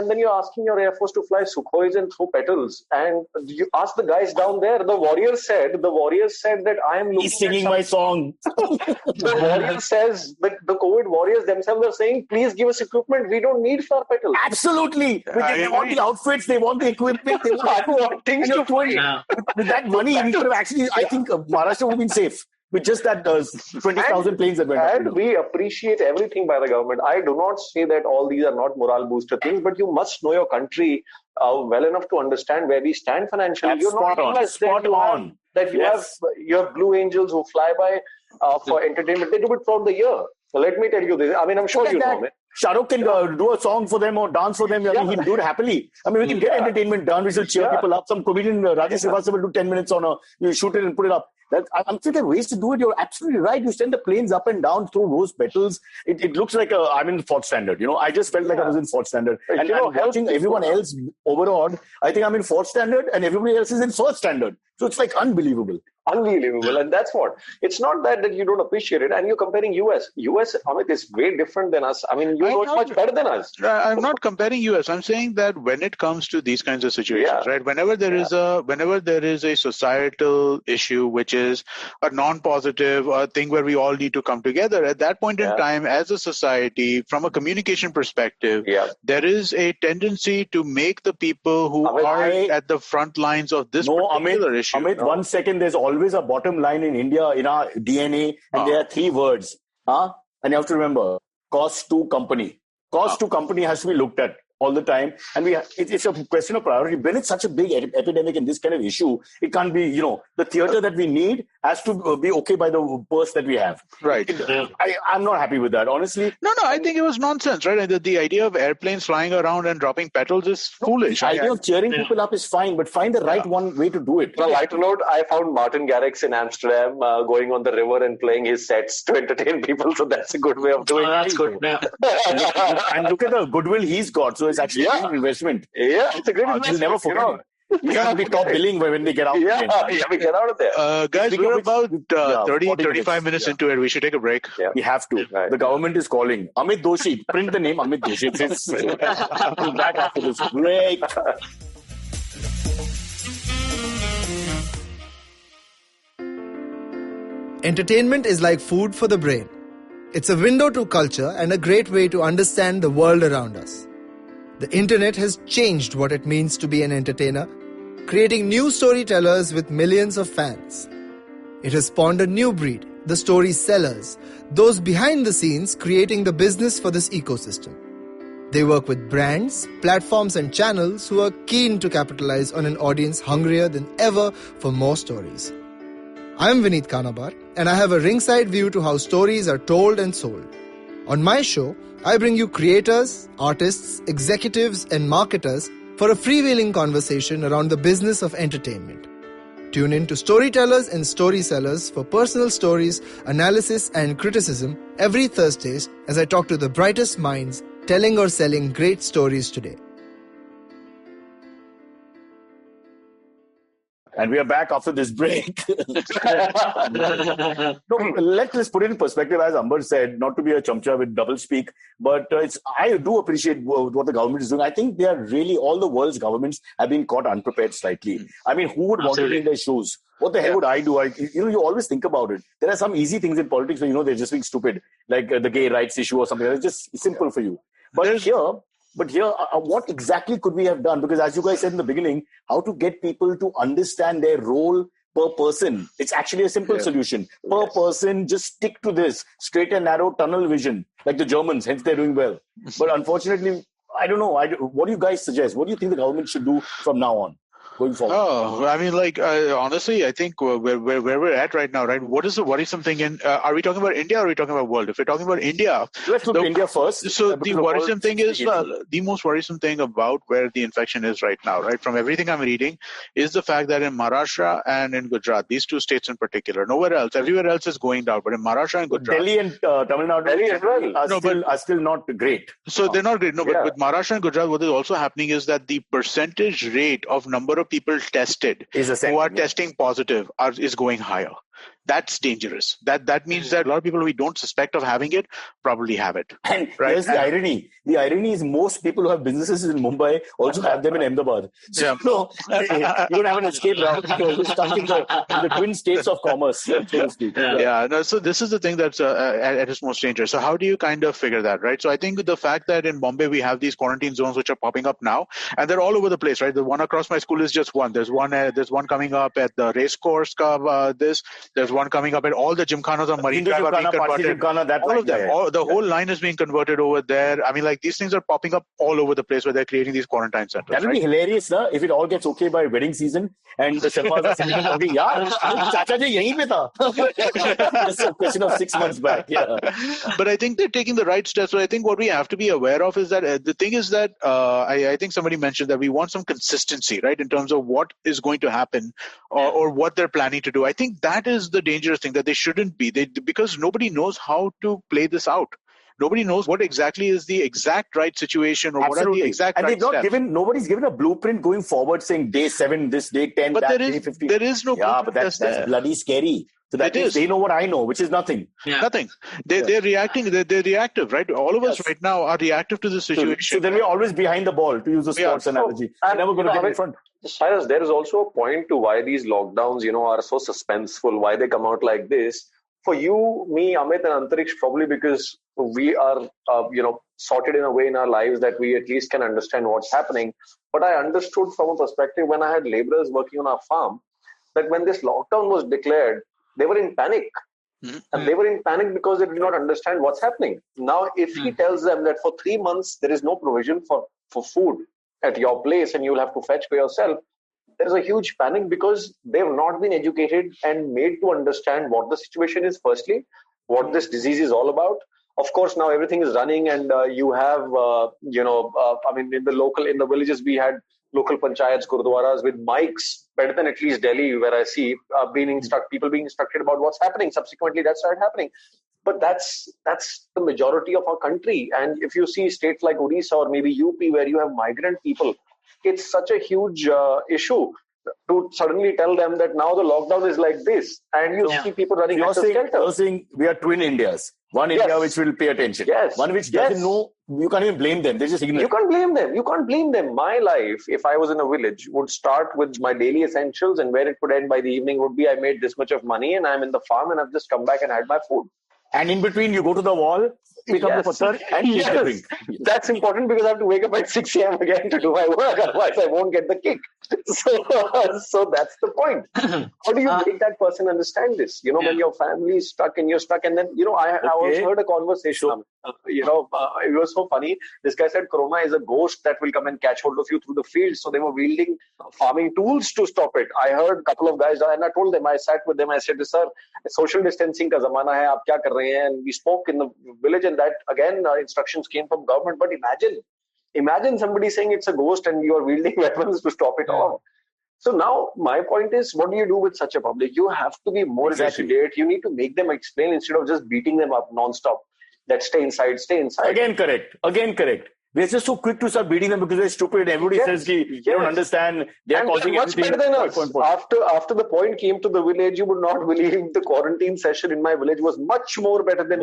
then you're asking your Air Force to fly Sukhois and throw petals. And you ask the guys down there, the warriors said that I am looking He's singing my song. The warrior says, the COVID warriors themselves are saying, please give us equipment. We don't need flower petals. Absolutely. They want the outfits. They want the equipment. They want things to do. With that money, we could have actually, I think Maharashtra would have been safe. With just that 20,000 planes that went up. And we appreciate everything by the government. I do not say that all these are not morale booster things, but you must know your country well enough to understand where we stand financially. You're spot on. You have Blue Angels who fly by for entertainment. They do it throughout the year. So let me tell you this. I mean, I'm sure you know it. Shah Rukh can do a song for them or dance for them. I mean, he'll do it happily. I mean, we can get entertainment done. We should cheer people up. Some comedian, Rajesh Srivastava, will do 10 minutes you shoot it and put it up. I'm sure there are ways to do it. You're absolutely right. You send the planes up and down through rose petals. It looks like I'm in fourth standard. I just felt like I was in fourth standard. And watching everyone else overawed, I think I'm in fourth standard and everybody else is in first standard. So it's like unbelievable. And that's what. It's not that you don't appreciate it. And you're comparing US. US, Amit, is way different than us. I mean, you know it much better than us. I'm not comparing US. I'm saying that when it comes to these kinds of situations, right? Whenever there is a societal issue, which is a non-positive thing where we all need to come together, at that point in time, as a society, from a communication perspective, there is a tendency to make the people who are at the front lines of this particular issue. Amit, 1 second, there's always a bottom line in India, in our DNA, and there are 3 words. And you have to remember, cost to company. Cost to company has to be looked at all the time. And it's a question of priority. When it's such a big epidemic and this kind of issue, it can't be, the theater that we need has to be okay by the purse that we have. Right. I'm not happy with that, honestly. No, I think it was nonsense, right? The idea of airplanes flying around and dropping petals is foolish. The idea of cheering people up is fine, but find the right way to do it. On a lighter note, I found Martin Garrix in Amsterdam going on the river and playing his sets to entertain people. So that's a good way of doing it. That's good. Yeah. and look at the goodwill he's got. So it's actually a great investment. Yeah, it's a great investment. You'll never forget it. It's going to be top billing when they get out. We get out of there. Guys, we're about 35 minutes into it. We should take a break. Yeah. We have to. Right. The government is calling. Amit Doshi. Print the name Amit Doshi. We'll be back after this break. Entertainment is like food for the brain. It's a window to culture and a great way to understand the world around us. The internet has changed what it means to be an entertainer, creating new storytellers with millions of fans. It has spawned a new breed, the story sellers, those behind the scenes creating the business for this ecosystem. They work with brands, platforms and channels who are keen to capitalize on an audience hungrier than ever for more stories. I'm Vineet Kanabar, and I have a ringside view to how stories are told and sold. On my show, I bring you creators, artists, executives, and marketers for a freewheeling conversation around the business of entertainment. Tune in to Storytellers and Story Sellers for personal stories, analysis, and criticism every Thursdays as I talk to the brightest minds telling or selling great stories today. And we are back after this break. Let's put it in perspective, as Amber said, not to be a chamcha with double speak, but I do appreciate what the government is doing. I think they are really, all the world's governments have been caught unprepared slightly. I mean, who would want to be in their shoes? What the hell would I do? You always think about it. There are some easy things in politics where, they're just being stupid, like the gay rights issue or something. It's just simple for you. But here, what exactly could we have done? Because as you guys said in the beginning, how to get people to understand their role, per person. It's actually a simple solution. Per person, just stick to this straight and narrow tunnel vision, like the Germans, hence they're doing well. But unfortunately, I don't know. What do you guys suggest? What do you think the government should do from now on? Going forward. Oh, I mean, like, honestly, I think where we're at right now, right? What is the worrisome thing are we talking about India or are we talking about world? If we're talking about India, let's look at India first. So the worrisome thing is, the most worrisome thing about where the infection is right now, right? From everything I'm reading, is the fact that in Maharashtra and in Gujarat, these two states in particular, nowhere else, everywhere else is going down, but in Maharashtra and Gujarat, Delhi and Tamil Nadu are still not great. So they're not great. No, but with Maharashtra and Gujarat, what is also happening is that the percentage rate of number of people tested who are testing positive is going higher. That's dangerous. That means that a lot of people we don't suspect of having it probably have it. And here's the irony. The irony is most people who have businesses in Mumbai also have them in Ahmedabad. So you don't have an escape route. You're stuck in the twin states of commerce, so to speak. So this is the thing that's at its most dangerous. So how do you kind of figure that, right? So I think the fact that in Bombay we have these quarantine zones which are popping up now, and they're all over the place, right? The one across my school is just one. There's one coming up at the race course. There's one coming up at all the gymkhanas on Marine Drive are being converted. All of them. The whole line is being converted over there. I mean, like, these things are popping up all over the place where they're creating these quarantine centers. That would be hilarious, sir, if it all gets okay by wedding season and the Sherpas are sitting and talking, Chacha ji yahin pe tha. Just a question of 6 months back. Yeah. But I think they're taking the right steps. So I think what we have to be aware of is that the thing is that I think somebody mentioned that we want some consistency, right, in terms of what is going to happen or what they're planning to do. I think that is the dangerous thing, that they shouldn't be. Because nobody knows how to play this out. Nobody knows what exactly is the exact right situation or what are the exact right steps. Nobody's given a blueprint going forward saying day 7, this day 10, but that day 15. There is no blueprint. But that's bloody scary. So that means they know what I know, which is nothing. Yeah. Nothing. They're reacting. They're reactive, right? All of us right now are reactive to the situation. So then we're always behind the ball, to use a sports analogy. We're never going to get in front. Cyrus, there is also a point to why these lockdowns, are so suspenseful, why they come out like this. For you, me, Amit and Antariksh, probably because we are, sorted in a way in our lives that we at least can understand what's happening. But I understood from a perspective when I had laborers working on our farm, that when this lockdown was declared, they were in panic. Mm-hmm. And they were in panic because they did not understand what's happening. Now, if he tells them that for 3 months, there is no provision for food at your place and you'll have to fetch for yourself, there is a huge panic because they have not been educated and made to understand what the situation is, firstly, what this disease is all about. Of course, now everything is running and you have, in the villages, we had local panchayats, gurdwaras with mics, better than at least Delhi, where I see people being instructed about what's happening. Subsequently, that started happening. But that's the majority of our country. And if you see states like Odisha or maybe UP, where you have migrant people, it's such a huge issue to suddenly tell them that now the lockdown is like this. And you see people running You're saying we are twin Indias. One India which will pay attention. Yes. One which doesn't know. You can't even blame them. They just ignore. You can't blame them. My life, if I was in a village, would start with my daily essentials, and where it would end by the evening would be I made this much of money and I'm in the farm and I've just come back and had my food. And in between, you go to the wall, pick up the patthar and take a drink. That's important because I have to wake up at 6 a.m. again to do my work. Otherwise, I won't get the kick. So that's the point. How do you make that person understand this? When your family is stuck and you're stuck. And then, I also heard a conversation. It was so funny. This guy said Corona is a ghost that will come and catch hold of you through the field. So they were wielding farming tools to stop it. I heard a couple of guys, and I told them, I sat with them, I said, sir, social distancing ka zamana hai, aap kya kar rahe hain? And we spoke in the village, and that again instructions came from government. But imagine somebody saying it's a ghost and you are wielding weapons to stop it all. So now my point is, what do you do with such a public? You have to be more elucidate. You need to make them explain instead of just beating them up non-stop. That stay inside. Again correct. We're just so quick to start beating them because they're stupid. Everybody says they don't understand. They're causing much better than us. After the point came to the village, you would not believe the quarantine session in my village was much more better than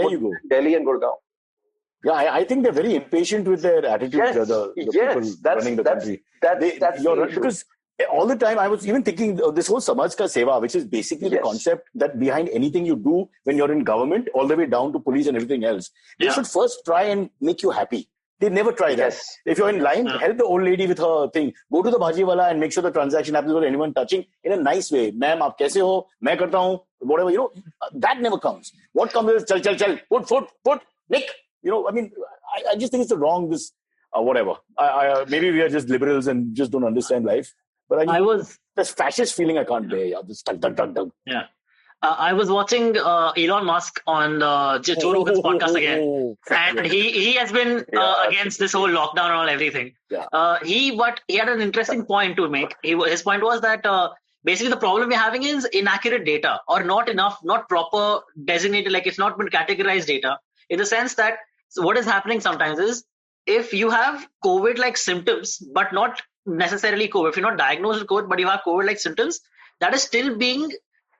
Delhi and Gurgaon. Yeah, I think they're very impatient with their attitude. The people running the country. You're right, because all the time I was even thinking this whole Samaj Ka Seva, which is basically the concept that behind anything you do when you're in government, all the way down to police and everything else, they should first try and make you happy. They never try that. Yes. If you're in line, help the old lady with her thing. Go to the bhaji wala and make sure the transaction happens without anyone touching in a nice way. Ma'am, aap kaise ho? Main karta hu. Whatever, that never comes. What comes is chal. Put, Nick. I just think it's wrong, this, whatever. Maybe we are just liberals and just don't understand life. But this fascist feeling I can't bear. Yeah, this tug. Yeah. I was watching Elon Musk on Joe Rogan's podcast again, and he has been against this whole lockdown and all everything. Yeah. He had an interesting point to make. His point was that basically the problem we're having is inaccurate data, or not proper designated, like it's not been categorized data, in the sense that what is happening sometimes is if you have COVID-like symptoms, but not necessarily COVID, if you're not diagnosed with COVID, but you have COVID-like symptoms, that is still being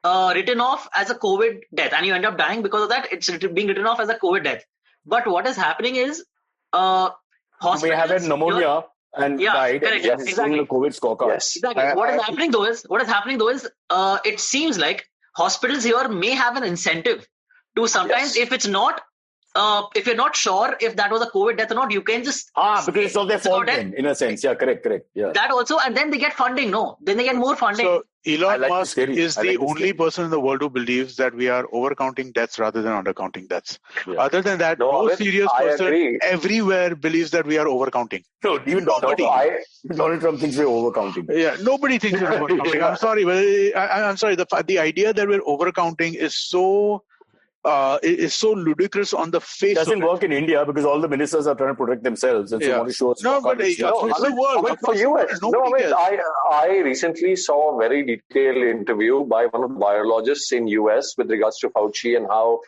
written off as a COVID death, and you end up dying because of that. It's being written off as a COVID death. But what is happening is hospitals... You may have had pneumonia and died. Correct, yes, exactly. The COVID scorecard. Yes. Exactly. What is happening though is it seems like hospitals here may have an incentive to sometimes, if it's not, if you're not sure if that was a COVID death or not, you can just... because it's of their fault then, in a sense. Yeah, correct. Yeah. That also, and then they get funding, then they get more funding. So Elon Musk is the only person in the world who believes that we are overcounting deaths rather than undercounting deaths. Yeah. Other than that, no serious person everywhere believes that we are overcounting. No, even nobody. Donald Trump thinks we're overcounting. Yeah, nobody thinks we're overcounting. I'm sorry, but I'm sorry. The idea that we're overcounting is so ludicrous on the face. It doesn't work in India because all the ministers are trying to protect themselves and so want to show us. The world. For US. I recently saw a very detailed interview by one of the biologists in US with regards to Fauci and how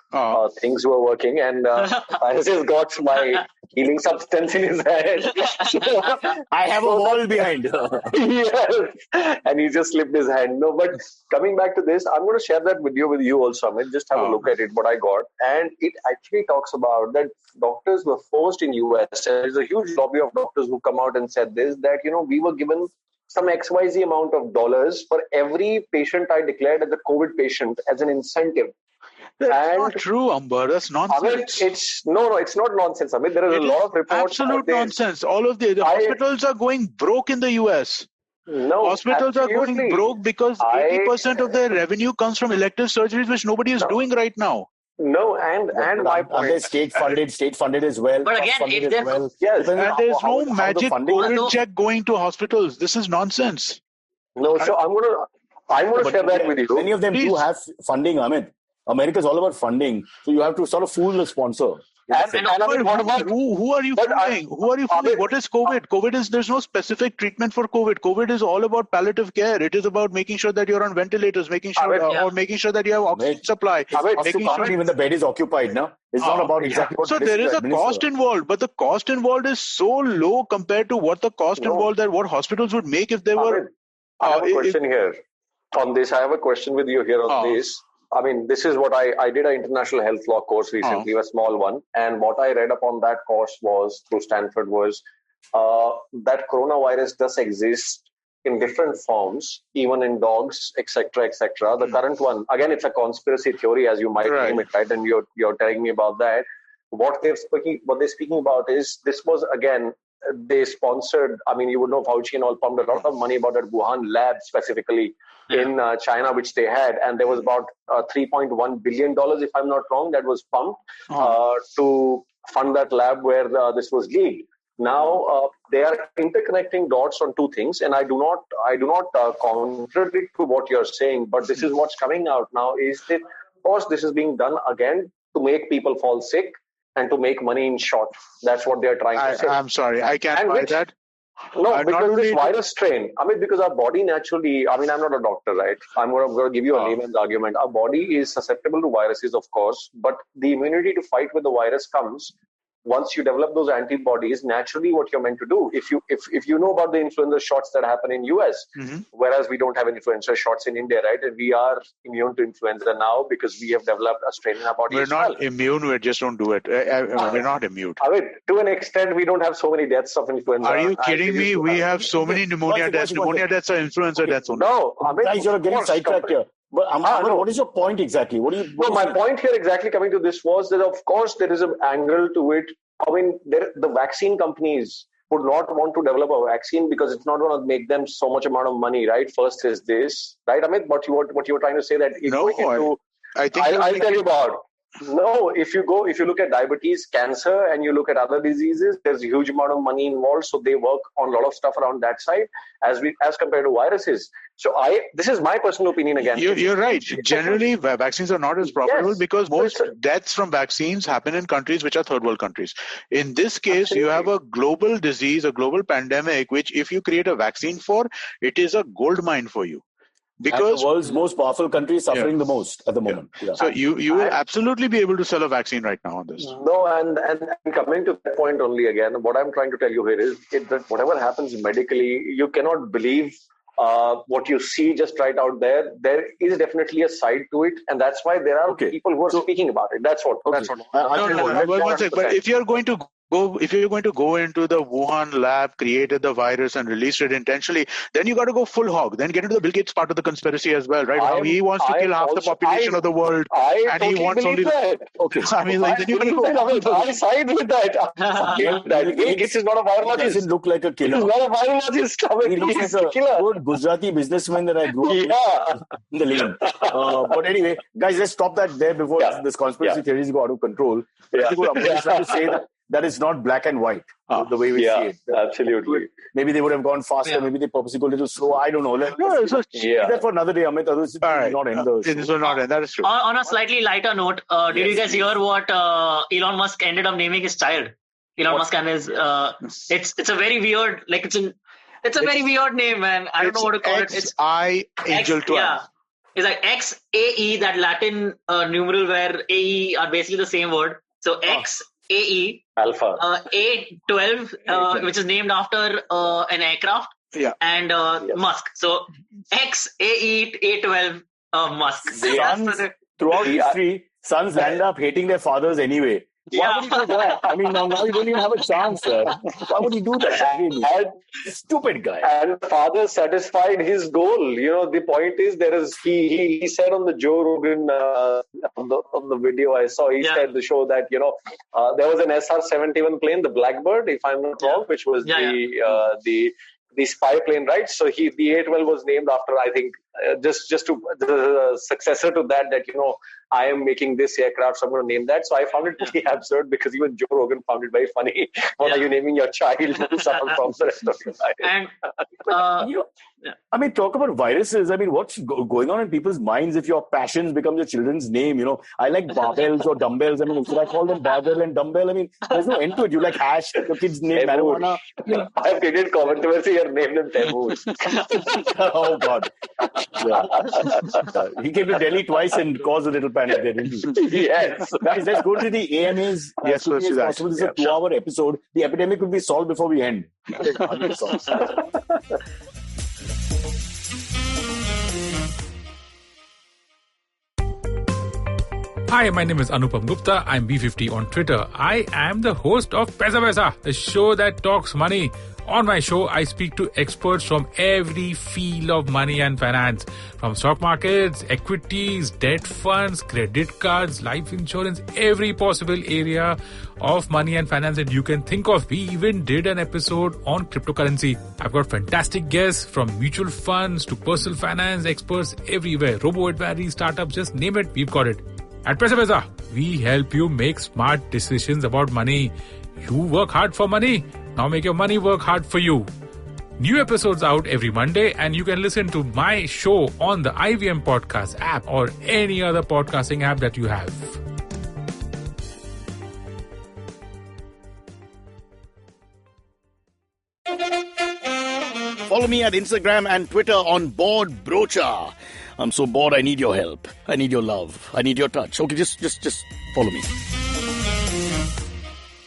things were working, and Cyrus has got my healing substance in his hand. I have a wall behind. Yes, and he just slipped his hand. No, but coming back to this, I'm going to share that video with you also. I mean, just have a look at it. What I got, and it actually talks about that doctors were forced in US. There's a huge lobby of doctors who come out and said this, that we were given some XYZ amount of dollars for every patient I declared as a COVID patient as an incentive. That's not true, Amber. That's nonsense. Amit, it's not nonsense. Amit, there is a lot of reports. Absolute nonsense. All of the hospitals are going broke in the US. No, hospitals are going broke because 80% of their revenue comes from elective surgeries, which nobody is doing right now. No, and my point. They're state funded as well. But again, if they're... Yes. And there's no magic COVID check going to hospitals. This is nonsense. No, so I'm gonna share that with you. Many of them do have funding, Amit. America's all about funding. So you have to sort of fool the sponsor. And what about who are you fooling? Who are you fooling? What is COVID? There's no specific treatment for COVID. COVID is all about palliative care. It is about making sure that you're on ventilators, making sure that you have oxygen supply. Making sure when the bed is occupied, no? It's not about exactly what. So there is a cost involved, but the cost involved is so low compared to what the cost involved that what hospitals would make if they were. I have a question here on this. I have a question with you here on this. I mean, this is what I did an international health law course recently, a small one. And what I read up on that course was through Stanford was that coronavirus does exist in different forms, even in dogs, etc., etc. The current one, again, it's a conspiracy theory, as you might name it, right? And you're telling me about that. What they're speaking about is this was, again, they sponsored, I mean, you would know Fauci and all pumped a lot of money about that Wuhan lab specifically in China, which they had. And there was about $3.1 billion, if I'm not wrong, that was pumped to fund that lab where this was leaked. Now, they are interconnecting dots on two things. And I do not contradict to what you're saying, but this is what's coming out now is that, of course, this is being done again to make people fall sick and to make money in short. That's what they're trying to say. I'm sorry, I can't buy that. No, because this virus strain, I mean, because our body naturally, I mean, I'm not a doctor, right? I'm going to give you a layman's argument. Our body is susceptible to viruses, of course, but the immunity to fight with the virus comes once you develop those antibodies. Naturally, what you're meant to do, if you know about the influenza shots that happen in US, whereas we don't have influenza shots in India, right? And we are immune to influenza now because we have developed a strain in our body. We're not immune. We just don't do it. We're not immune. I mean, to an extent, we don't have so many deaths of influenza. Are you kidding me? We have so many pneumonia deaths. Pneumonia deaths are influenza deaths only. No, guys, you're getting sidetracked here. But what is your point exactly? My point here exactly coming to this was that, of course, there is an angle to it I mean, the vaccine companies would not want to develop a vaccine because it's not going to make them so much amount of money, right? First is this, right, Amit? What you were trying to say that I think I'll tell you about. No, if you look at diabetes, cancer, and you look at other diseases, there's a huge amount of money involved. So they work on a lot of stuff around that side as compared to viruses. So this is my personal opinion again. You're right. Generally, vaccines are not as profitable because most deaths from vaccines happen in countries which are third world countries. In this case, you have a global disease, a global pandemic, which if you create a vaccine for, it is a gold mine for you. Because and the world's most powerful country is suffering the most at the moment. Yeah. So you will absolutely be able to sell a vaccine right now on this. No, and coming to that point only again, what I'm trying to tell you here is that whatever happens medically, you cannot believe what you see just right out there. There is definitely a side to it, and that's why there are people who are speaking about it. That's what. Okay. But if you're going to go into the Wuhan lab, created the virus and released it intentionally, then you got to go full hog. Then get into the Bill Gates part of the conspiracy as well, right? He wants to kill half the population of the world, and he wants only. Okay, I mean, like, then you I side with that. Bill Gates is not a virologist. He doesn't look like a killer. He's not a virologist. He looks like a good Gujarati businessman that I grew up in the lane. But anyway, guys, let's stop that there before this conspiracy theories go out of control. I'm just trying to say that it's not black and white the way we see it. Absolutely. Maybe they would have gone faster. Maybe they purposely go a little slow. I don't know. Let's that for another day, Amit. Otherwise, not end this will not end. That is true. On a slightly lighter note, did you guys hear what Elon Musk ended up naming his child? Elon Musk and his it's a very weird, like it's a very weird name, man. I don't know what to call it. It's Angel 12. Yeah. It's like XAE, that Latin numeral where AE are basically the same word. So XAE Alpha A12, which is named after an aircraft, and Musk. So XAE A12 Musk. Sons, throughout history, sons end up hating their fathers anyway. Why would you do that? I mean, now you don't even have a chance, sir. Why would you do that? Really? Stupid guy. And father satisfied his goal. You know, the point is he said on the Joe Rogan on the video I saw, he said the show that there was an SR-71 plane, the Blackbird, if I'm not wrong, which was the spy plane, right? So the A12 was named after, I think, just to the successor to that I am making this aircraft, so I'm going to name that. So I found it pretty absurd because even Joe Rogan found it very funny. What are you naming your child to suffer from the rest of your life? And I mean, talk about viruses. I mean, what's going on in people's minds if your passions become your children's name? I like barbells or dumbbells. I mean, should I call them barbell and dumbbell? I mean, there's no end to it. You like hash, your kid's name marijuana. I've created controversy here, named them Taboos. Oh, God. He came to Delhi twice and caused a little panic there, didn't he? Yes. Guys, let's go to the AMAs. Yes, let's do that. Possible. This is a 2-hour episode. The epidemic will be solved before we end. Hi, my name is Anupam Gupta. I'm B50 on Twitter. I am the host of Paisa Vaisa, the show that talks money. On my show, I speak to experts from every field of money and finance, from stock markets, equities, debt funds, credit cards, life insurance, every possible area of money and finance that you can think of. We even did an episode on cryptocurrency. I've got fantastic guests from mutual funds to personal finance experts everywhere. Robo-advisory, startups, just name it, we've got it. At Paisa Vaisa, we help you make smart decisions about money. You work hard for money. Now make your money work hard for you. New episodes out every Monday, and you can listen to my show on the IVM Podcast app or any other podcasting app that you have. Follow me at Instagram and Twitter on Bored Brocha. I'm so bored, I need your help. I need your love. I need your touch. Okay, just follow me.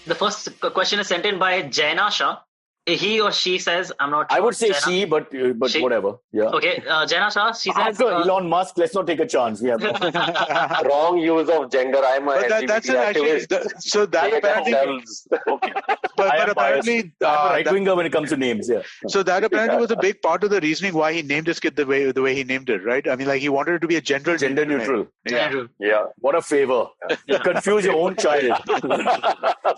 The first question is sent in by Jaina Shah. He or she says, I'm not sure. I would say Jaina. she, but whatever. Yeah. Okay, Jaina Shah, she says... After Elon Musk, let's not take a chance. We have wrong use of gender. I'm a that's an activist. so that apparently... Okay. but apparently, I'm a right-winger when it comes to names. Yeah. So that apparently was a big part of the reasoning why he named his kid the way he named it, right? I mean, like he wanted it to be a gender neutral. Yeah. What a favor. Confuse your own child.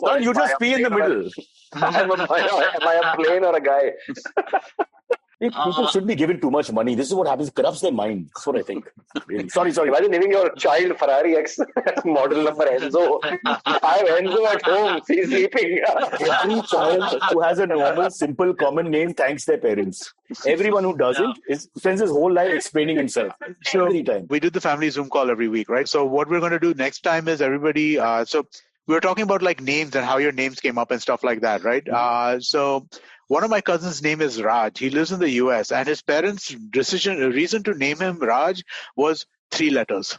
Son, you just be in the middle. Am I a plane or a guy? People shouldn't be given too much money. This is what happens. It corrupts their mind. That's what I think. Really. Sorry. Imagine naming your child Ferrari X model number Enzo. I have Enzo at home. He's sleeping. Every child who has a normal, simple, common name thanks their parents. Everyone who doesn't spends his whole life explaining himself. Every time. We do the family Zoom call every week, right? So what we're going to do next time is everybody. So we were talking about like names and how your names came up and stuff like that, right? So one of my cousins' name is Raj. He lives in the US, and his parents' reason to name him Raj was 3 letters.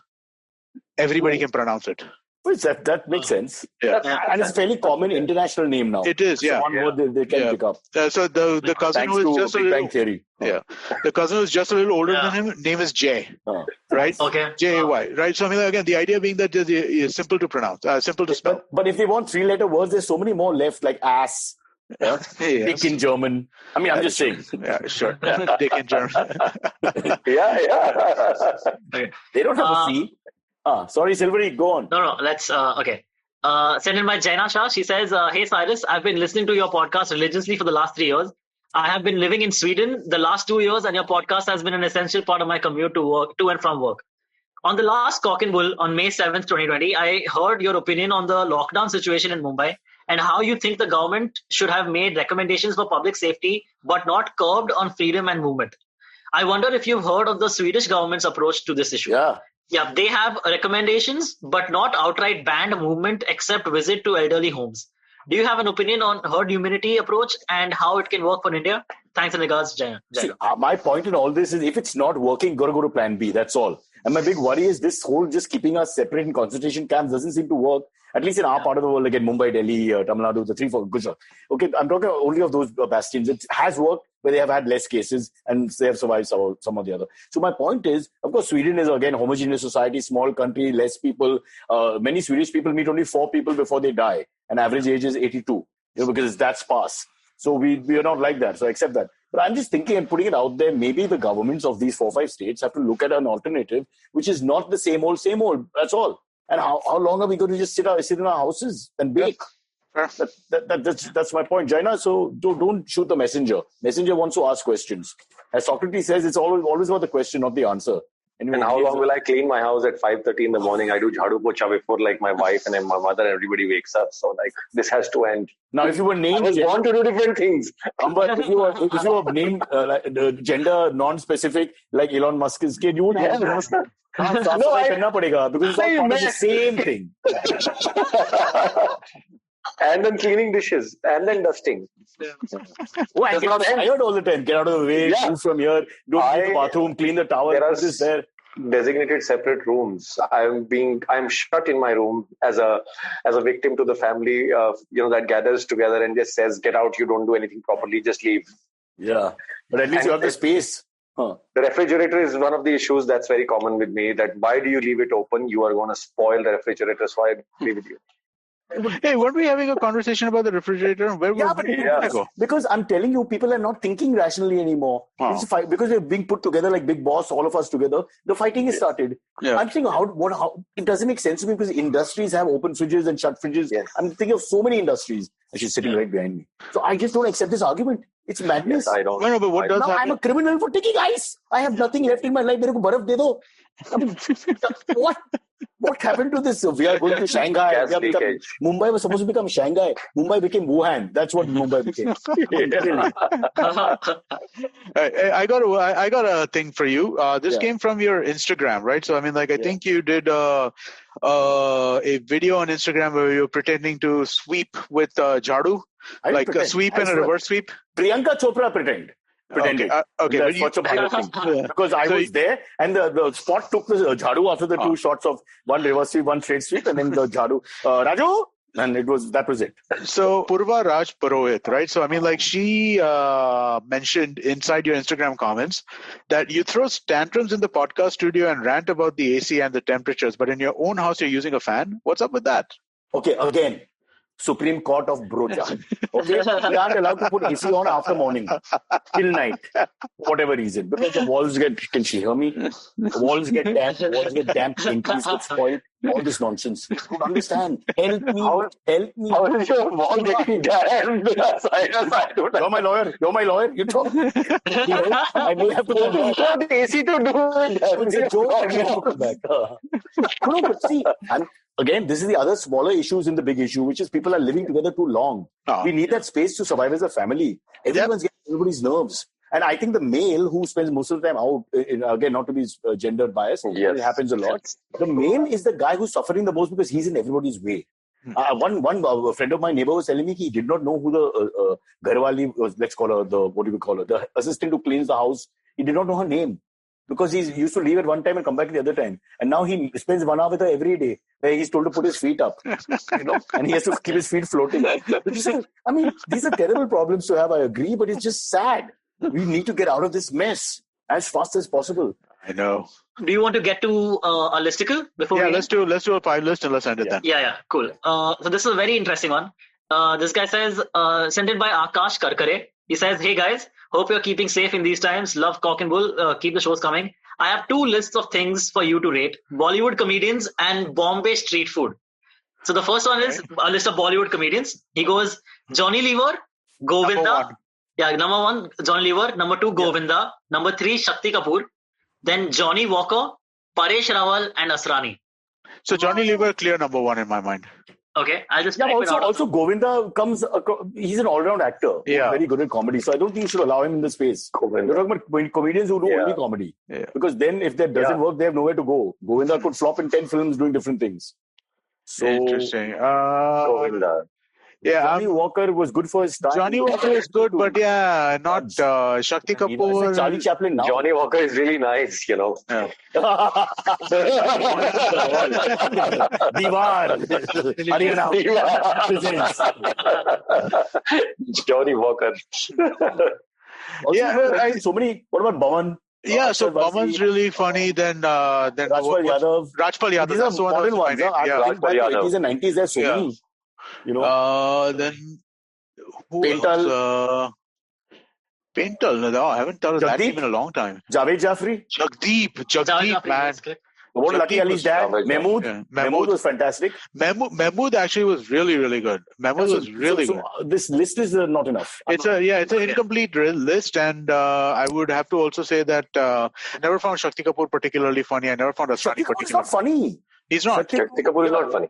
Everybody can pronounce it. That makes sense. Yeah. And it's a fairly common international name now. It is, yeah. One word they can pick up. So the cousin Thanks who is to just a Big little, Bang Theory. the cousin who's just a little older than him, name is Jay, right? Okay. J-A-Y, right? So I mean, again, the idea being that it's simple to pronounce, simple to spell. But if they want 3-letter words, there's so many more left, like ass. Dick in German. I mean, I'm just saying. Yeah, sure. Dick in German. Okay. They don't have a C. Sorry, Silverie, go on. No, let's, okay. Sent in by Jaina Shah. She says, hey, Cyrus, I've been listening to your podcast religiously for the last 3 years. I have been living in Sweden the last 2 years, and your podcast has been an essential part of my commute to and from work. On the last Cock and Bull on May 7th, 2020, I heard your opinion on the lockdown situation in Mumbai and how you think the government should have made recommendations for public safety but not curbed on freedom and movement. I wonder if you've heard of the Swedish government's approach to this issue. Yeah, they have recommendations but not outright banned movement except visit to elderly homes. Do you have an opinion on herd immunity approach and how it can work for India? Thanks in regards, Jaya. See, my point in all this is if it's not working, got to go to plan B. That's all. And my big worry is this whole just keeping us separate in concentration camps doesn't seem to work, at least in our part of the world, like in Mumbai, Delhi, Tamil Nadu, the 3-4, Gujarat. Okay, I'm talking only of those bastions. It has worked where they have had less cases and they have survived some of the other. So my point is, of course, Sweden is again homogeneous society, small country, less people. Many Swedish people meet only 4 people before they die, and average age is 82. Because that's sparse. So we are not like that. So I accept that. But I'm just thinking and putting it out there, maybe the governments of these 4-5 states have to look at an alternative, which is not the same old. That's all. And how long are we going to just sit in our houses and bake? That's my point, Jaina. So don't shoot the messenger. Messenger wants to ask questions. As Socrates says, it's always about the question, not the answer. Anyway, and how long will I clean my house at 5:30 in the morning? I do jhadu pocha before like my wife and my mother and everybody wakes up. So like this has to end. Now, if you were named, I was born to do different things. But if you were named gender non-specific like Elon Musk's kid, you would have. Because it's all part of the same thing. And then cleaning dishes and then dusting. I get tired all the time. Get out of the way, move from here, don't clean the bathroom, clean the towel. There are designated separate rooms. I'm shut in my room as a victim to the family that gathers together and just says, get out, you don't do anything properly, just leave. Yeah. But at least you have the space. The refrigerator is one of the issues that's very common with me, that why do you leave it open? You are going to spoil the refrigerator, so I agree with you. Hey, weren't we having a conversation about the refrigerator? Where did that go? Because I'm telling you, people are not thinking rationally anymore. Because they're being put together like Big Boss, all of us together. The fighting has started. I'm thinking, how it doesn't make sense to me because industries have open fridges and shut fridges. I'm thinking of so many industries. She's sitting right behind me. So I just don't accept this argument. It's madness. Yes, I don't. No, but what does happen? I'm a criminal for taking ice. I have nothing left in my life. Mere ko barf de do. What happened to this? We are going to Shanghai. Mumbai was supposed to become Shanghai. Mumbai became Wuhan. That's what Mumbai became. I got a thing for you. This came from your Instagram, right? So I mean, like I think you did a video on Instagram where you were pretending to sweep with jhadu, like a sweep and a reverse sweep. Priyanka Chopra pretended. Okay. Because I was there and the spot took the jhadu after the 2 shots of one reverse sweep, one straight sweep, and then the jhadu. Raju? And that was it. So Purva Raj Purohit, right? So I mean, like she mentioned inside your Instagram comments that you throw tantrums in the podcast studio and rant about the AC and the temperatures, but in your own house you're using a fan. What's up with that? Okay, again, Supreme Court of Brocha. Okay? We aren't allowed to put AC on after morning till night, for whatever reason. Because the walls can she hear me? The walls get damp, increase get spoiled. All this nonsense. I don't understand. Help me. How is your wall getting damp? You're my lawyer. You talk. I may have to come back. You want AC to do it. It's a joke. I may have to come back. No, but see, again, this is the other smaller issues in the big issue, which is people are living together too long. We need that space to survive as a family. Everyone's getting everybody's nerves. And I think the male who spends most of the time out, again, not to be gender biased, it happens a lot. The male is the guy who's suffering the most because he's in everybody's way. One friend of my neighbor was telling me he did not know who the Garwali was, let's call her, the assistant who cleans the house. He did not know her name. Because he used to leave at one time and come back the other time. And now he spends 1 hour with her every day, where he's told to put his feet up. And he has to keep his feet floating. I mean, these are terrible problems to have, I agree, but it's just sad. We need to get out of this mess as fast as possible. I know. Do you want to get to a listicle before? Yeah, let's do a 5 list and let's end it then. Yeah, cool. So this is a very interesting one. This guy says, sent in by Akash Karkare. He says, hey guys, hope you're keeping safe in these times. Love Cock and Bull. Keep the shows coming. I have 2 lists of things for you to rate. Bollywood comedians and Bombay street food. So the first one is a list of Bollywood comedians. He goes, Johnny Lever, Govinda. Number 1, Johnny Lever. Number 2, Govinda. Number 3, Shakti Kapoor. Then Johnny Walker, Paresh Rawal and Asrani. So Johnny Lever, clear number 1 in my mind. Okay, I'll just also Govinda comes. He's an all-round actor. Yeah, very good at comedy. So I don't think you should allow him in the space. You're talking about comedians who do only comedy. Yeah. Because then, if that doesn't work, they have nowhere to go. Govinda could flop in 10 films doing different things. So interesting. Govinda. Yeah, Johnny Walker was good for his time. Johnny Walker is good, but not Shakti Kapoor. Like Charlie Chaplin now. Johnny Walker is really nice, Diwar. Haryana presents. Johnny Walker. So many. What about Baman? Yeah, so Baman's really funny. Then Rajpal Yadav. These are modern ones. Rajpal Yadav. 80s and 90s, there's so many. Then who else? Paintal. No, I haven't thought of that name in a long time. Javed Jafri. Jagdeep, man. What Lucky Ali's dad? Mahmood. Mahmood was fantastic. Mahmood actually was really, really good. Mahmood was really good. This list is not enough. It's an incomplete list, and I would have to also say that I never found Shakti Kapoor particularly funny. I never found Asrani particularly. He's not funny. He's not. Shakti Kapoor is not funny.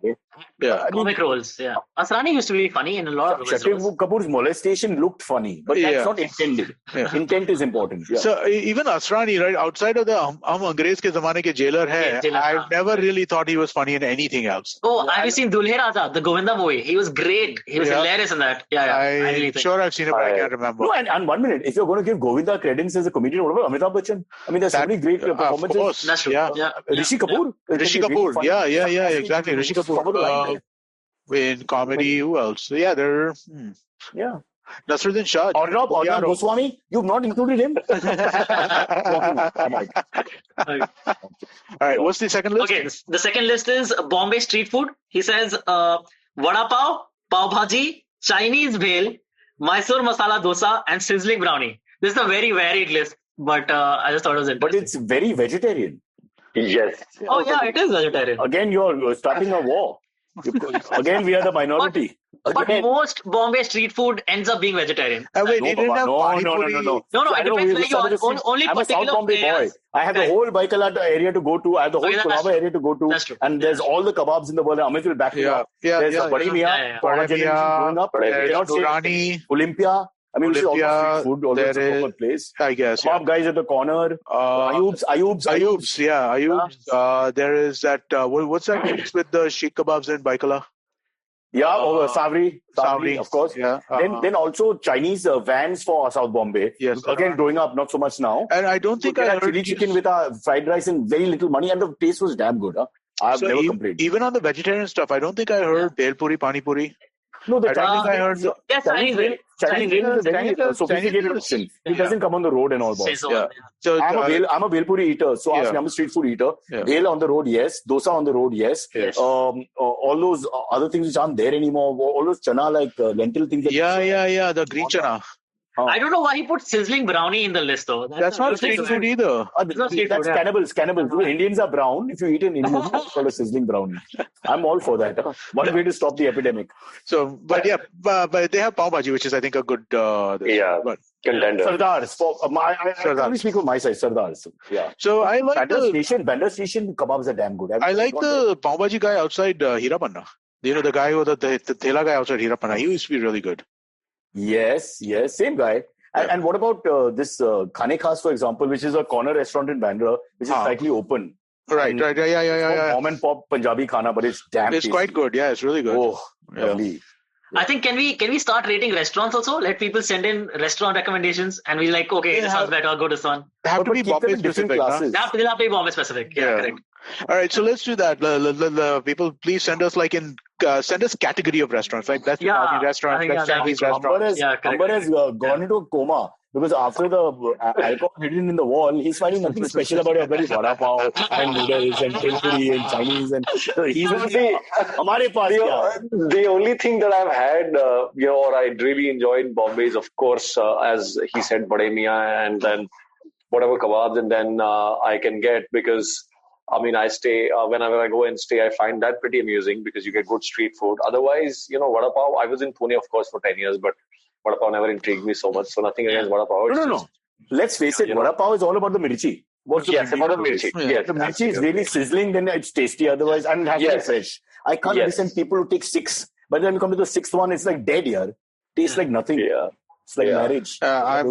Comic roles. Yeah. Asrani used to be funny in a lot of Shakti Kapoor's molestation looked funny, but that's not intended. Intent is important. So even Asrani, right, outside of the Angrez ke zamane ke jailer hai, I've never really thought he was funny in anything else. Oh, have you seen Dulhe Raja, the Govinda movie? He was great. He was hilarious in that. I'm sure I've seen it, but I can't remember. No, and 1 minute, if you're going to give Govinda credence as a comedian, what about Amitabh Bachchan? I mean, there's so many great performances. Of course. That's true. Yeah. Rishi Kapoor. Yeah, exactly. Rishi Kapoor. In comedy, who else? Yeah, there. Nasruddin Shah. Arnab Goswami. You've not included him. All right, what's the second list? Okay, the second list is Bombay street food. He says Vada Pav, Pav Bhaji, Chinese Bhel, Mysore Masala Dosa, and Sizzling Brownie. This is a very varied list, but I just thought it was interesting. But it's very vegetarian. Yes. Oh, yeah, it is vegetarian. Again, you're starting a war. Again, we are the minority. But most Bombay street food ends up being vegetarian. No. It depends where you are. Only I'm a South Bombay boy. I have the whole Baikala area to go to. I have the whole Colaba area to go to. That's true. And there's all the kebabs in the world. Amit will back me up. There's Badi Mian, growing up. Durrani, Olympia. I mean, this is all food, all over the place. I guess. Mob guys at the corner. Ayub's. Yeah, Ayub's. There is that, what's that place with the Sheikh Kebabs in Baikala? Yeah, Savri, of course. Yeah. Then also Chinese vans for South Bombay. Yes. Again, growing up, not so much now. And I don't think I heard chili chicken with fried rice and very little money, and the taste was damn good. I've never complained. Even on the vegetarian stuff, I don't think I heard Bhel Puri, Pani Puri. No, the Chinese I heard. Chinese rail is a very sophisticated option. It doesn't come on the road and all. So I'm a Bhelpuri eater, so ask me, I'm a street food eater. Bhel on the road, yes. Dosa on the road, yes. All those other things which aren't there anymore, all those chana like lentil things. The green chana. I don't know why he put sizzling brownie in the list though. That's not street food either. That's cannibals. Indians are brown. If you eat an Indian, it's called a sizzling brownie. I'm all for that. One way to stop the epidemic. So, but they have pav bhaji, which is I think a good contender. Sardars. I only speak of my side, Sardars. Yeah. So I like Bandra Station kebabs are damn good. I like the pav bhaji guy outside Hirapanna. You know, the guy who the thela guy outside Hirapanna. He used to be really good. Yes, same guy. And what about this Khane Khas, for example, which is a corner restaurant in Bandra, which is slightly open. Right. Yeah. Mom and pop Punjabi khana, but it's damn tasty. Quite good. Yeah, it's really good. Oh, lovely. I think can we start rating restaurants also? Let people send in restaurant recommendations, and we're like, okay, this sounds better. I'll go to this one. They have to be Bombay specific. They'll have to be Bombay specific. Yeah, correct. All right, so let's do that. People, please send us send us category of restaurants, like best Italian restaurant, best Chinese restaurant. Amber has gone into a coma because after the alcohol hidden in the wall, he's finding nothing special about it. Very vada pav and noodles and tempuri and Chinese, and he's the only thing that I've had, or I really enjoyed in Bombay is, of course, as he said, Bade Mian, and then whatever kebabs, and then I can get, because I mean, I stay, whenever I go and stay, I find that pretty amusing because you get good street food. Otherwise, vada pav, I was in Pune, of course, for 10 years, but vada pav never intrigued me so much. So nothing against vada pav. No. Let's face it, vada pav is all about the mirchi. About the mirchi. Yes, the mirchi is really sizzling, then it's tasty. Otherwise, and it has to be fresh. I can't understand people who take 6, but then you come to the 6th one, it's like dead here. Tastes like nothing. Yeah. It's like marriage. I've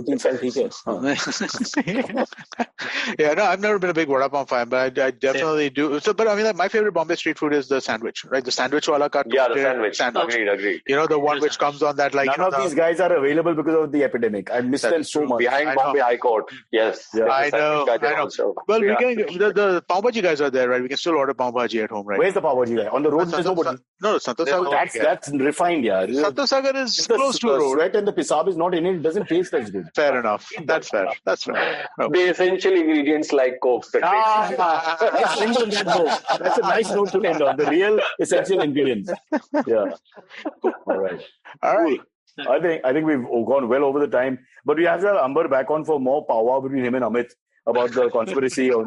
never been a big vada pav fan, but I definitely do. So, but I mean, my favorite Bombay street food is the sandwich, right? The sandwich wala ka. Yeah, the sandwich. Agreed. You know, the one which comes on that like. None of these guys are available because of the epidemic. I miss them so much. Behind Bombay High Court. Yes. I know. Well, we can. The pav bhaji guys are there, right? We can still order pav bhaji at home, right? Where's the pav bhaji guy? On the road, there's nobody. No, Santosh. That's refined, yeah. Santosh Sagar is close to the road. Sweat and the pisab is not in it. It doesn't taste as good. Fair enough. That's fair. No. The essential ingredients like Coke. That's a nice note to end on. The real essential ingredients. Yeah. All right. I think we've gone well over the time, but we have to have Amber back on for more powwow between him and Amit about the conspiracy of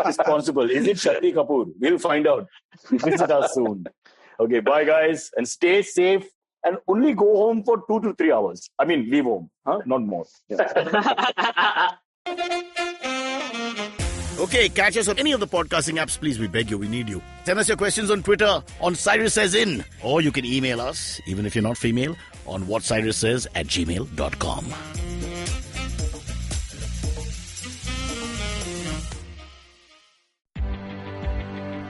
responsible. Is it Shakti Kapoor? We'll find out. Visit us soon. Okay, bye guys, and stay safe. And only go home for 2 to 3 hours. I mean, leave home, not more. Yeah. Okay, catch us on any of the podcasting apps, please. We beg you, we need you. Send us your questions on Twitter on Cyrus Says In, or you can email us, even if you're not female, on whatcyrussays@gmail.com.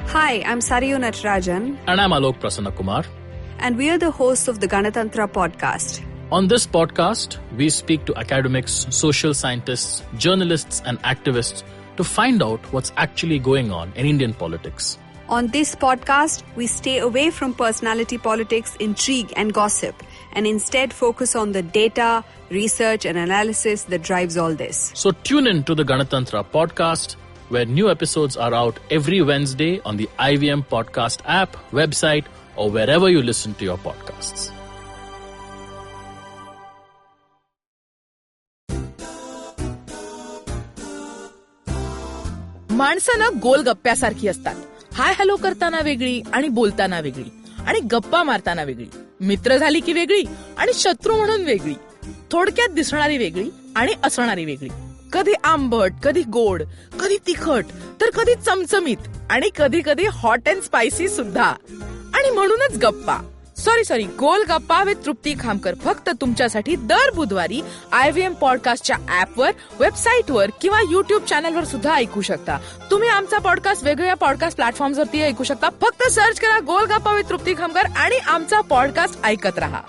Hi, I'm Sarayu Natarajan. And I'm Alok Prasanna Kumar. And we are the hosts of the Ganatantra podcast. On this podcast, we speak to academics, social scientists, journalists, and activists to find out what's actually going on in Indian politics. On this podcast, we stay away from personality politics, intrigue, and gossip, and instead focus on the data, research, and analysis that drives all this. So tune in to the Ganatantra podcast, where new episodes are out every Wednesday on the IVM Podcast app, website, or wherever you listen to your podcasts. माणसं गोलगप्प्यासारखी असतात. Hi hello करताना वेगळी आणि बोलताना वेगळी आणि गप्पा मारताना वेगळी, मित्र झाली की वेगळी आणि शत्रू म्हणून वेगळी, थोडक्यात दिसणारी वेगळी आणि असणारी वेगळी, कधी आंबट, कधी गोड, कधी तिखट, तर कधी चमचमीत आणि कधी कधी हॉट अँड स्पायसी सुद्धा. आणि म्हणूनच गप्पा गोल गप्पा विथ तृप्ती खामकर फक्त तुमच्यासाठी दर बुधवारी IVM पॉडकास्टच्या ऍपवर, वेबसाईटवर किंवा युट्यूब चॅनलवर सुद्धा ऐकू शकता. तुम्ही आमचा पॉडकास्ट वेगवेगळ्या पॉडकास्ट प्लॅटफॉर्मवरती ऐकू शकता. फक्त सर्च करा गोल गप्पा विथ तृप्ती खामकर आणि आमचा पॉडकास्ट ऐकत रहा.